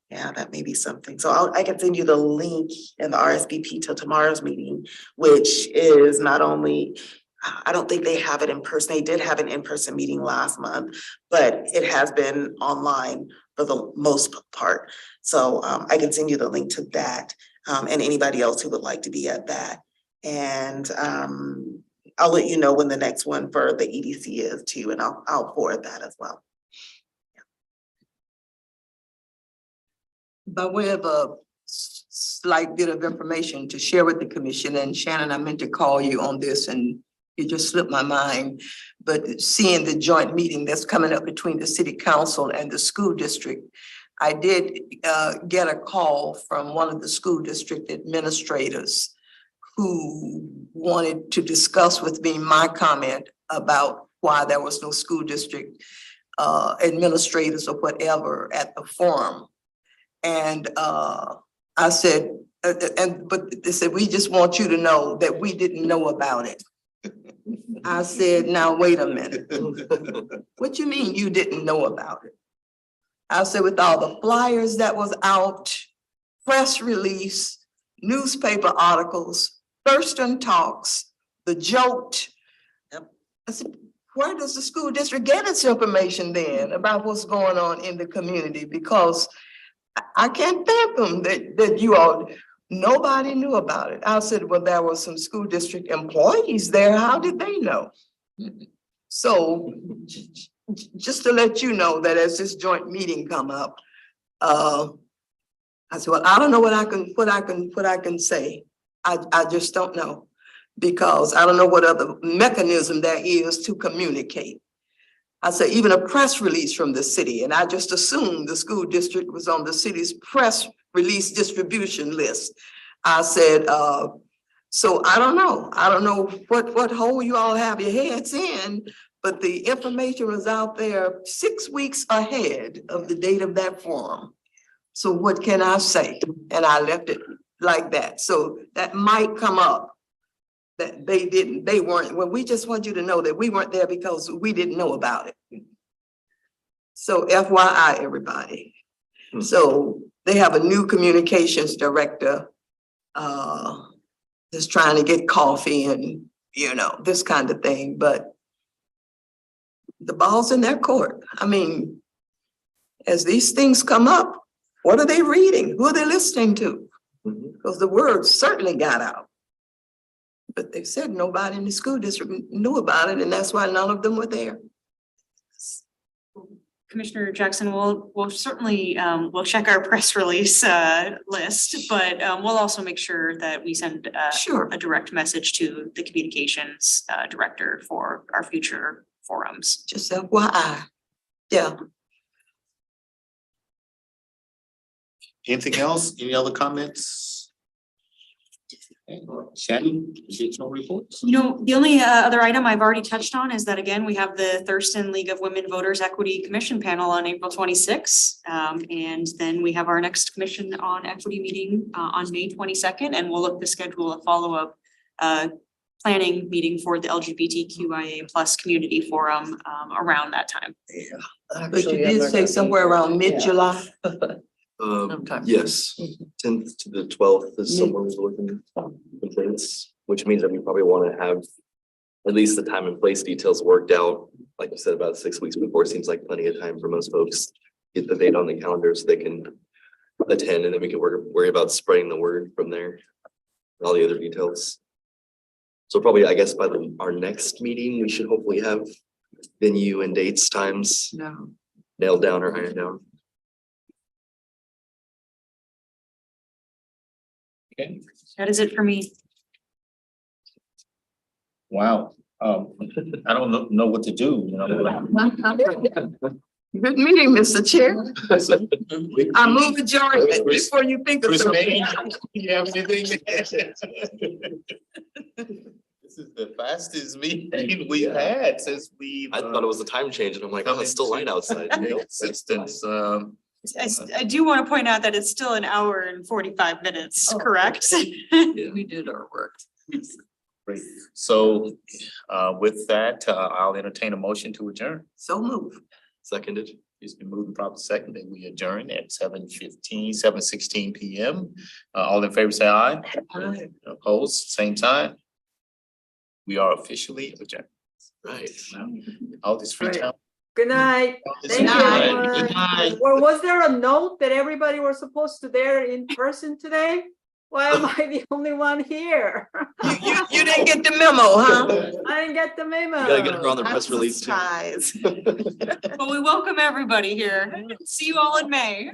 yeah, that may be something. So I can send you the link in the RSVP to tomorrow's meeting, which is not only, I don't think they have it in person. They did have an in-person meeting last month, but it has been online for the most part. So I can send you the link to that and anybody else who would like to be at that. And I'll let you know when the next one for the EDC is too, and I'll forward that as well. By way of a slight bit of information to share with the commission, and Shannon, I meant to call you on this and it just slipped my mind, but seeing the joint meeting that's coming up between the city council and the school district, I did get a call from one of the school district administrators who wanted to discuss with me my comment about why there was no school district administrators or whatever at the forum. And I said, but they said, we just want you to know that we didn't know about it. I said, now, wait a minute. What you mean you didn't know about it? I said, with all the flyers that was out, press release, newspaper articles, Thurston Talks, the Joked. I said, where does the school district get its information then about what's going on in the community? Because I can't fathom that you all, nobody knew about it. I said, well, there were some school district employees there. How did they know? So just to let you know that as this joint meeting come up, I said, well, I don't know what I can say. I just don't know, because I don't know what other mechanism there is to communicate. I said, even a press release from the city, and I just assumed the school district was on the city's press release distribution list. I said, so I don't know. I don't know what hole you all have your heads in, but the information was out there 6 weeks ahead of the date of that forum. So what can I say? And I left it like that. So that might come up, that they weren't, well, we just want you to know that we weren't there because we didn't know about it. So FYI, everybody. So they have a new communications director, just trying to get coffee and, you know, this kind of thing, but the ball's in their court. I mean, as these things come up, what are they reading? Who are they listening to? Because the word certainly got out. But they said nobody in the school district knew about it, and that's why none of them were there. Commissioner Jackson, we'll certainly, we'll check our press release, list, but, we'll also make sure that we send, Sure. a direct message to the communications, director for our future forums. Just FYI. Yeah. Anything else? Any other comments? Okay, Shannon, additional reports? You know, the only other item I've already touched on is that, again, we have the Thurston League of Women Voters Equity Commission panel on April 26th. And then we have our next Commission on Equity meeting on May 22nd, and we'll look to schedule a follow-up planning meeting for the LGBTQIA plus community forum around that time. But you did say somewhere around mid-July. Sometime. Yes, tenth to the 12th is somewhere we're looking at dates, which means that we probably want to have at least the time and place details worked out. Like you said, about 6 weeks before seems like plenty of time for most folks. Get the date on the calendar so they can attend, and then we can worry about spreading the word from there. All the other details. So probably, I guess, by our next meeting, we should hopefully have venue and dates, times No. nailed down or ironed down. Okay, That is it for me. wow. I don't know what to do, you know. Good meeting, Mr. Chair. I move adjournment before you think of Chris something. May, you have anything? This is the fastest meeting we've had since we've. I thought it was a time change and I'm like, oh, it's still light outside. Existence, I do want to point out that it's still an hour and 45 minutes, correct? We did our work. great. So, with that, I'll entertain a motion to adjourn. So move. Seconded. It's been moved and properly seconded that we adjourn at 7:16 PM. All in favor, say aye. Opposed, same sign. We are officially adjourned. Right. All this free Right. time. Good night. all this Thank you, free time. everyone. Good night. Or was there a note that everybody was supposed to there in person today? Why am I the only one here? You didn't get the memo, huh? I didn't get the memo. Gotta get her on the press release too. Surprise. Well, we welcome everybody here. See you all in May.